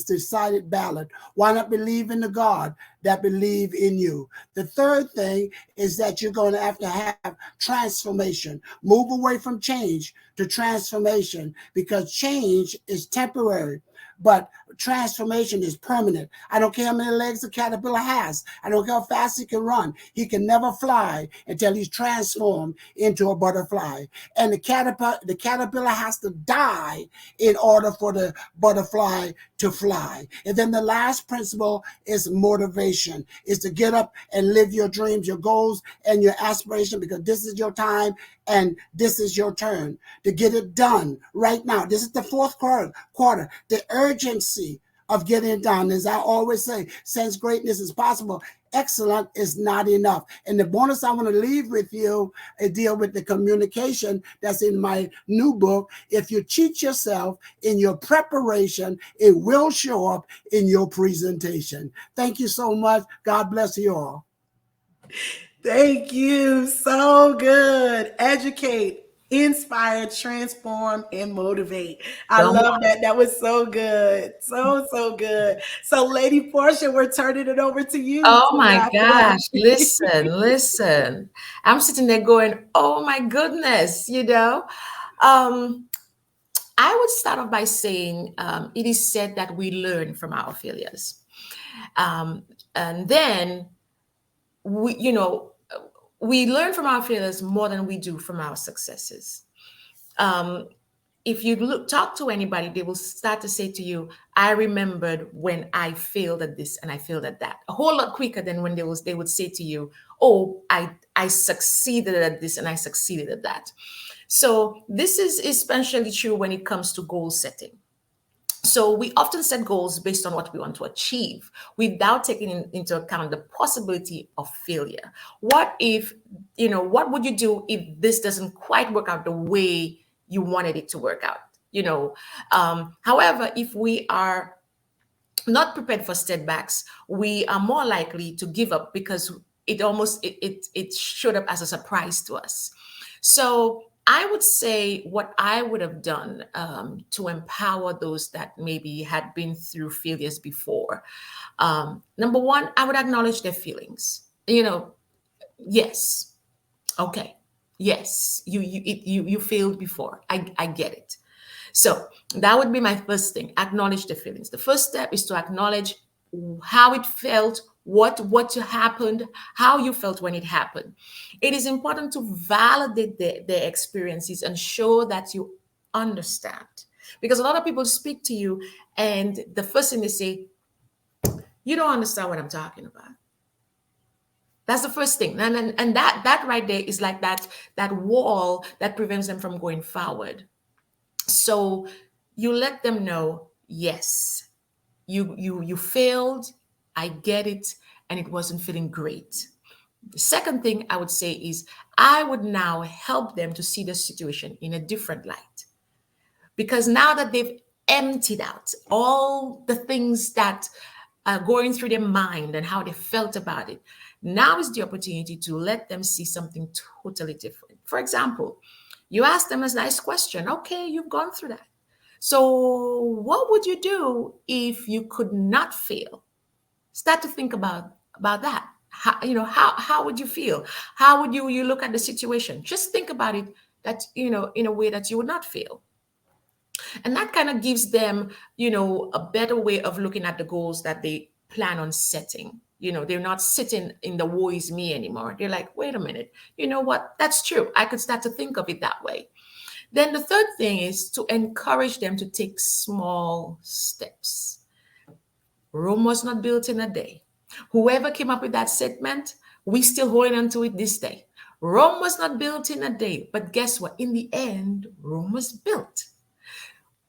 decided ballot. Why not believe in the God that believe in you? The third thing is that you're going to have transformation. Move away from change to transformation, because change is temporary, but transformation is permanent. I don't care how many legs a caterpillar has. I don't care how fast he can run. He can never fly until he's transformed into a butterfly. And the caterpillar has to die in order for the butterfly to fly. And then the last principle is motivation, is to get up and live your dreams, your goals, and your aspiration, because this is your time and this is your turn to get it done right now. This is the fourth quarter. The urgency of getting it done, as I always say, since greatness is possible, excellent is not enough. And the bonus I want to leave with you is deal with the communication that's in my new book. If you cheat yourself in your preparation, it will show up in your presentation. Thank you so much. God bless you all. Thank you. So good. Educate, inspire, transform, and motivate. I Come love on. that. That was so good. So, so good. So, Lady Portia, we're turning it over to you Oh to my wrap it up. gosh. Listen. I'm sitting there going, oh my goodness, Um, I would start off by saying it is said that we learn from our failures. Um, and then we, you know, we learn from our failures more than we do from our successes. Um, if you talk to anybody, they will start to say to you, I remembered when I failed at this and I failed at that, a whole lot quicker than when they would say to you, oh, I succeeded at this and I succeeded at that. So this is especially true when it comes to goal setting. So we often set goals based on what we want to achieve without taking into account the possibility of failure. What if, what would you do if this doesn't quite work out the way you wanted it to work out? However, if we are not prepared for setbacks, we are more likely to give up because it showed up as a surprise to us. So I would say what I would have done to empower those that maybe had been through failures before. Number one, I would acknowledge their feelings. Yes, okay, yes, you failed before. I get it. So that would be my first thing. Acknowledge the feelings. The first step is to acknowledge how it felt, what happened, how you felt when it happened. It is important to validate their experiences and show that you understand. Because a lot of people speak to you and the first thing they say, you don't understand what I'm talking about. That's the first thing. And that right there is like that wall that prevents them from going forward. So you let them know, yes, you failed, I get it, and it wasn't feeling great. The second thing I would say is I would now help them to see the situation in a different light. Because now that they've emptied out all the things that are going through their mind and how they felt about it, now is the opportunity to let them see something totally different. For example, you ask them a nice question. Okay, you've gone through that. So what would you do if you could not fail? Start to think about that. How would you feel? How would you look at the situation? Just think about it that, in a way that you would not fail. And that kind of gives them, a better way of looking at the goals that they plan on setting. They're not sitting in the woe is me anymore. They're like, wait a minute, you know what? That's true. I could start to think of it that way. Then the third thing is to encourage them to take small steps. Rome was not built in a day. Whoever came up with that statement, we still holding on to it this day. Rome was not built in a day, but guess what? In the end, Rome was built.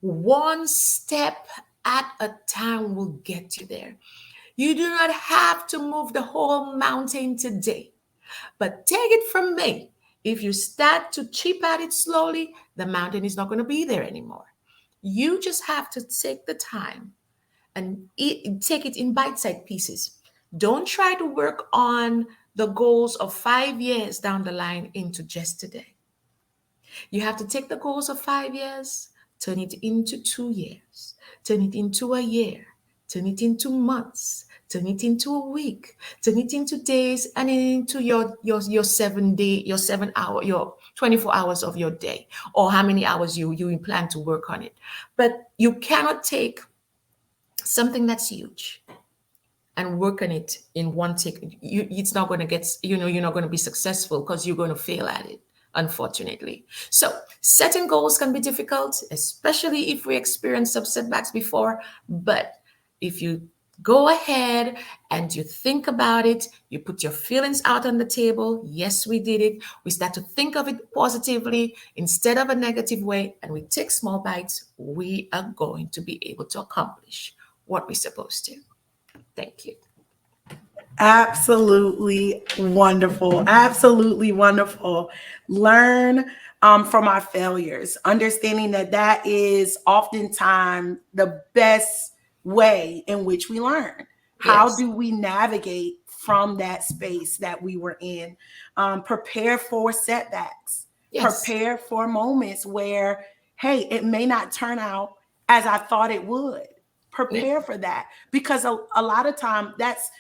One step at a time will get you there. You do not have to move the whole mountain today, but take it from me. If you start to chip at it slowly, the mountain is not going to be there anymore. You just have to take the time and take it in bite-sized pieces. Don't try to work on the goals of 5 years down the line into just today. You have to take the goals of 5 years, turn it into 2 years, turn it into a year, turn it into months, turn it into a week, turn it into days, and into your 7 day, your 7 hour, your 24 hours of your day, or how many hours you plan to work on it. But you cannot take something that's huge and work on it in one take. It's not going to get, you're not going to be successful because you're going to fail at it, unfortunately. So setting goals can be difficult, especially if we experience some setbacks before. But if you go ahead and you think about it, you put your feelings out on the table. Yes, we did it. We start to think of it positively instead of a negative way, and we take small bites, we are going to be able to accomplish what we're supposed to. Thank you. Absolutely wonderful. Absolutely wonderful. Learn from our failures, understanding that is oftentimes the best way in which we learn. How Yes. do we navigate from that space that we were in? Prepare for setbacks. Yes. Prepare for moments where, hey, it may not turn out as I thought it would. Yeah. Prepare for that, because a lot of time that's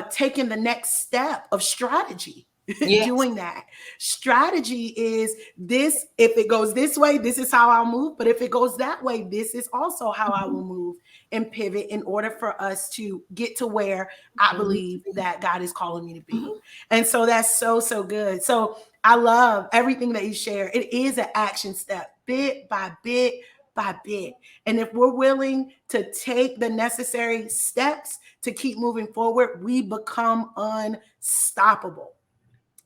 taking the next step of strategy. Yes. Doing that strategy is this: if it goes this way, this is how I'll move, but if it goes that way, this is also how I will move and pivot in order for us to get to where I believe that God is calling me to be. And so that's so good. So I love everything that you share. It is an action step, bit by bit by bit. And if we're willing to take the necessary steps to keep moving forward, we become unstoppable.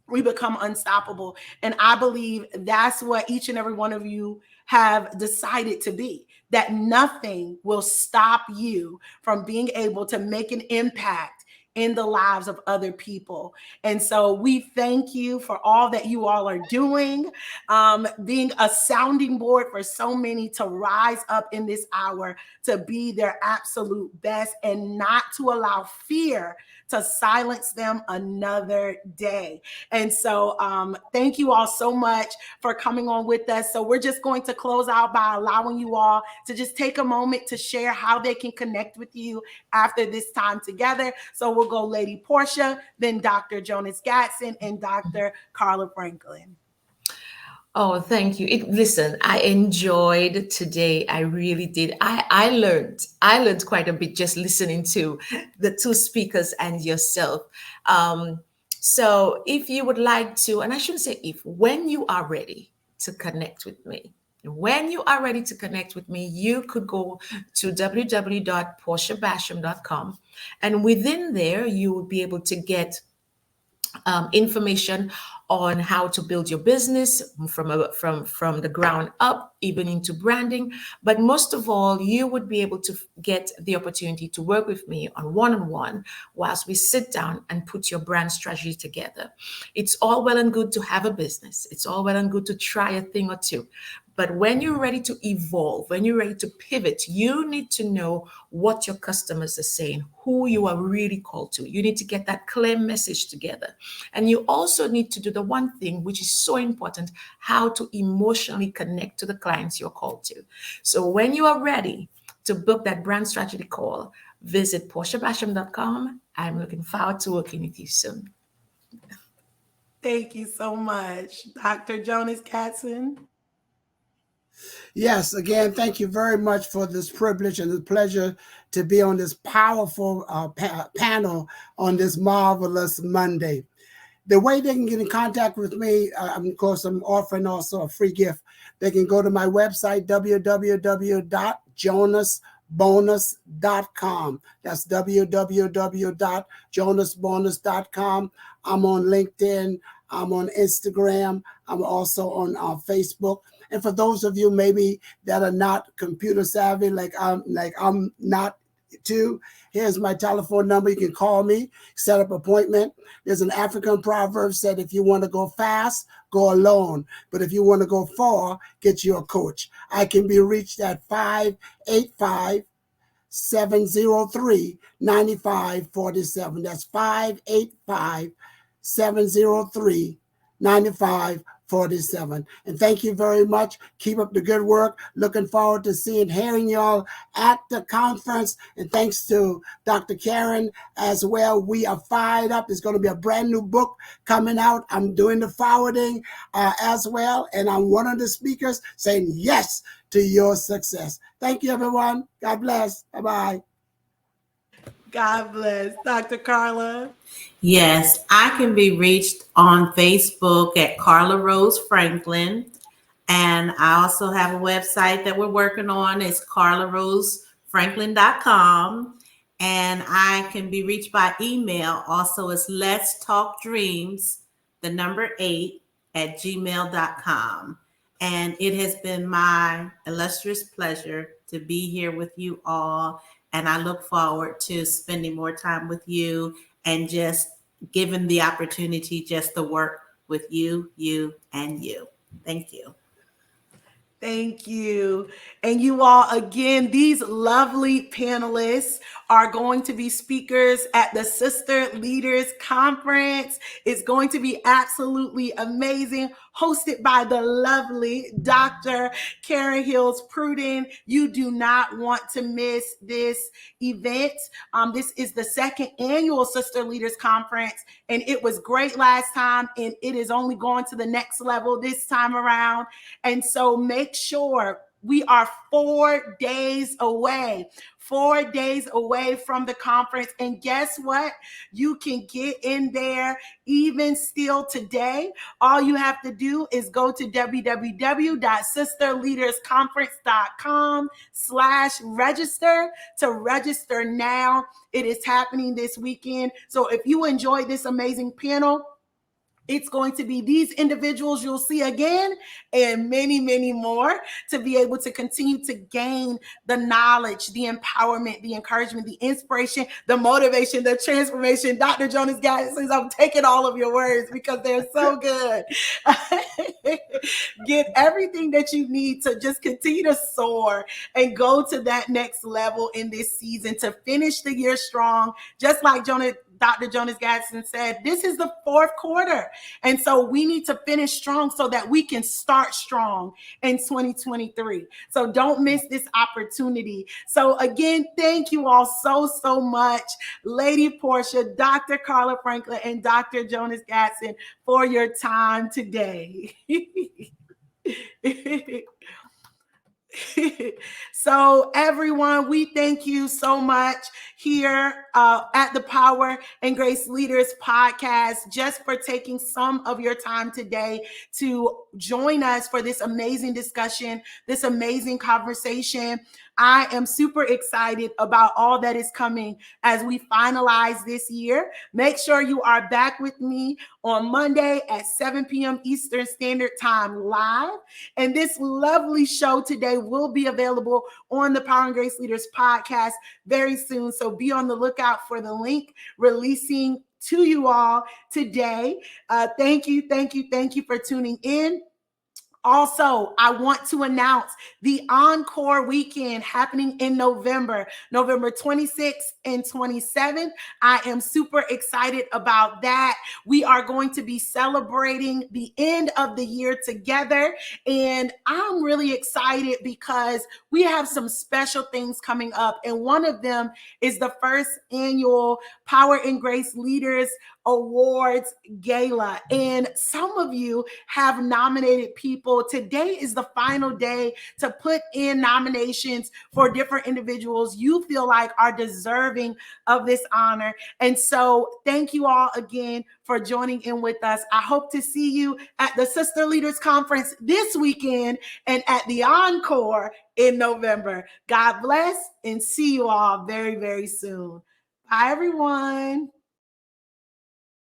We become unstoppable. And I believe that's what each and every one of you have decided to be, that nothing will stop you from being able to make an impact in the lives of other people. And so we thank you for all that you all are doing, being a sounding board for so many to rise up in this hour, to be their absolute best, and not to allow fear to silence them another day. And so thank you all so much for coming on with us. So we're just going to close out by allowing you all to just take a moment to share how they can connect with you after this time together. So we'll go Lady Portia, then Dr. Jonas Gatson, and Dr. Carla Franklin. Oh, thank you. Listen, I enjoyed today. I really did. I learned quite a bit just listening to the two speakers and yourself. So if you would like to, and I shouldn't say if, when you are ready to connect with me, you could go to www.portiabasham.com, and within there, you will be able to get information on how to build your business from the ground up, even into branding. But most of all, you would be able to get the opportunity to work with me on one-on-one whilst we sit down and put your brand strategy together. It's all well and good to have a business. It's all well and good to try a thing or two. But when you're ready to evolve, when you're ready to pivot, you need to know what your customers are saying, who you are really called to. You need to get that clear message together. And you also need to do the one thing which is so important, how to emotionally connect to the clients you're called to. So when you are ready to book that brand strategy call, visit portiabasham.com. I'm looking forward to working with you soon. Thank you so much, Dr. Jonas Gatson. Yes, again, thank you very much for this privilege and the pleasure to be on this powerful panel on this marvelous Monday. The way they can get in contact with me, of course, I'm offering also a free gift. They can go to my website, www.jonasbonus.com. That's www.jonasbonus.com. I'm on LinkedIn. I'm on Instagram. I'm also on Facebook. And for those of you maybe that are not computer savvy, like I'm not too, here's my telephone number. You can call me, set up an appointment. There's an African proverb said, if you want to go fast, go alone. But if you want to go far, get you a coach. I can be reached at 585 703 9547. That's 585 703 9547. And thank you very much. Keep up the good work. Looking forward to hearing y'all at the conference. And thanks to Dr. Karen as well. We are fired up. There's going to be a brand new book coming out. I'm doing the forwarding as well. And I'm one of the speakers saying yes to your success. Thank you, everyone. God bless. Bye-bye. God bless. Dr. Carla. Yes, I can be reached on Facebook at Carla Rose Franklin. And I also have a website that we're working on. It's carlarosefranklin.com. And I can be reached by email. Also, it's Let's Talk Dreams, the number 8 at gmail.com. And it has been my illustrious pleasure to be here with you all. And I look forward to spending more time with you and just given the opportunity just to work with you, and you. Thank you. Thank you. And you all, again, these lovely panelists are going to be speakers at the Sister Leaders Conference. It's going to be absolutely amazing, hosted by the lovely Dr. Karen Hills Pruden. You do not want to miss this event. This is the second annual Sister Leaders Conference, and it was great last time, and it is only going to the next level this time around. And so make sure we are 4 days away. 4 days away from the conference. And guess what? You can get in there even still today. All you have to do is go to www.sisterleadersconference.com/register to register now. It is happening this weekend. So if you enjoyed this amazing panel, it's going to be these individuals you'll see again and many, many more to be able to continue to gain the knowledge, the empowerment, the encouragement, the inspiration, the motivation, the transformation. Dr. Jonas Gadsden, I'm taking all of your words because they're so good. Get everything that you need to just continue to soar and go to that next level in this season to finish the year strong. Just like Dr. Jonas Gadsden said, this is the fourth quarter. And so we need to finish strong so that we can start strong in 2023. So don't miss this opportunity. So again, thank you all so, so much, Lady Portia, Dr. Carla Franklin, and Dr. Jonas Gadsden for your time today. So everyone, we thank you so much here at the Power and Grace Leaders podcast, just for taking some of your time today to join us for this amazing discussion, this amazing conversation. I am super excited about all that is coming as we finalize this year. Make sure you are back with me on Monday at 7 p.m. Eastern Standard Time live. And this lovely show today will be available on the Power and Grace Leaders podcast very soon. So be on the lookout for the link releasing to you all today. Thank you for tuning in. Also, I want to announce the Encore Weekend happening in November 26th and 27th. I am super excited about that. We are going to be celebrating the end of the year together. And I'm really excited because we have some special things coming up. And one of them is the first annual Power and Grace Leaders Awards Gala. And some of you have nominated people people. Today is the final day to put in nominations for different individuals you feel like are deserving of this honor. And so thank you all again for joining in with us. I hope to see you at the Sister Leaders Conference this weekend and at the Encore in November. God bless and see you all very, very soon. Bye, everyone.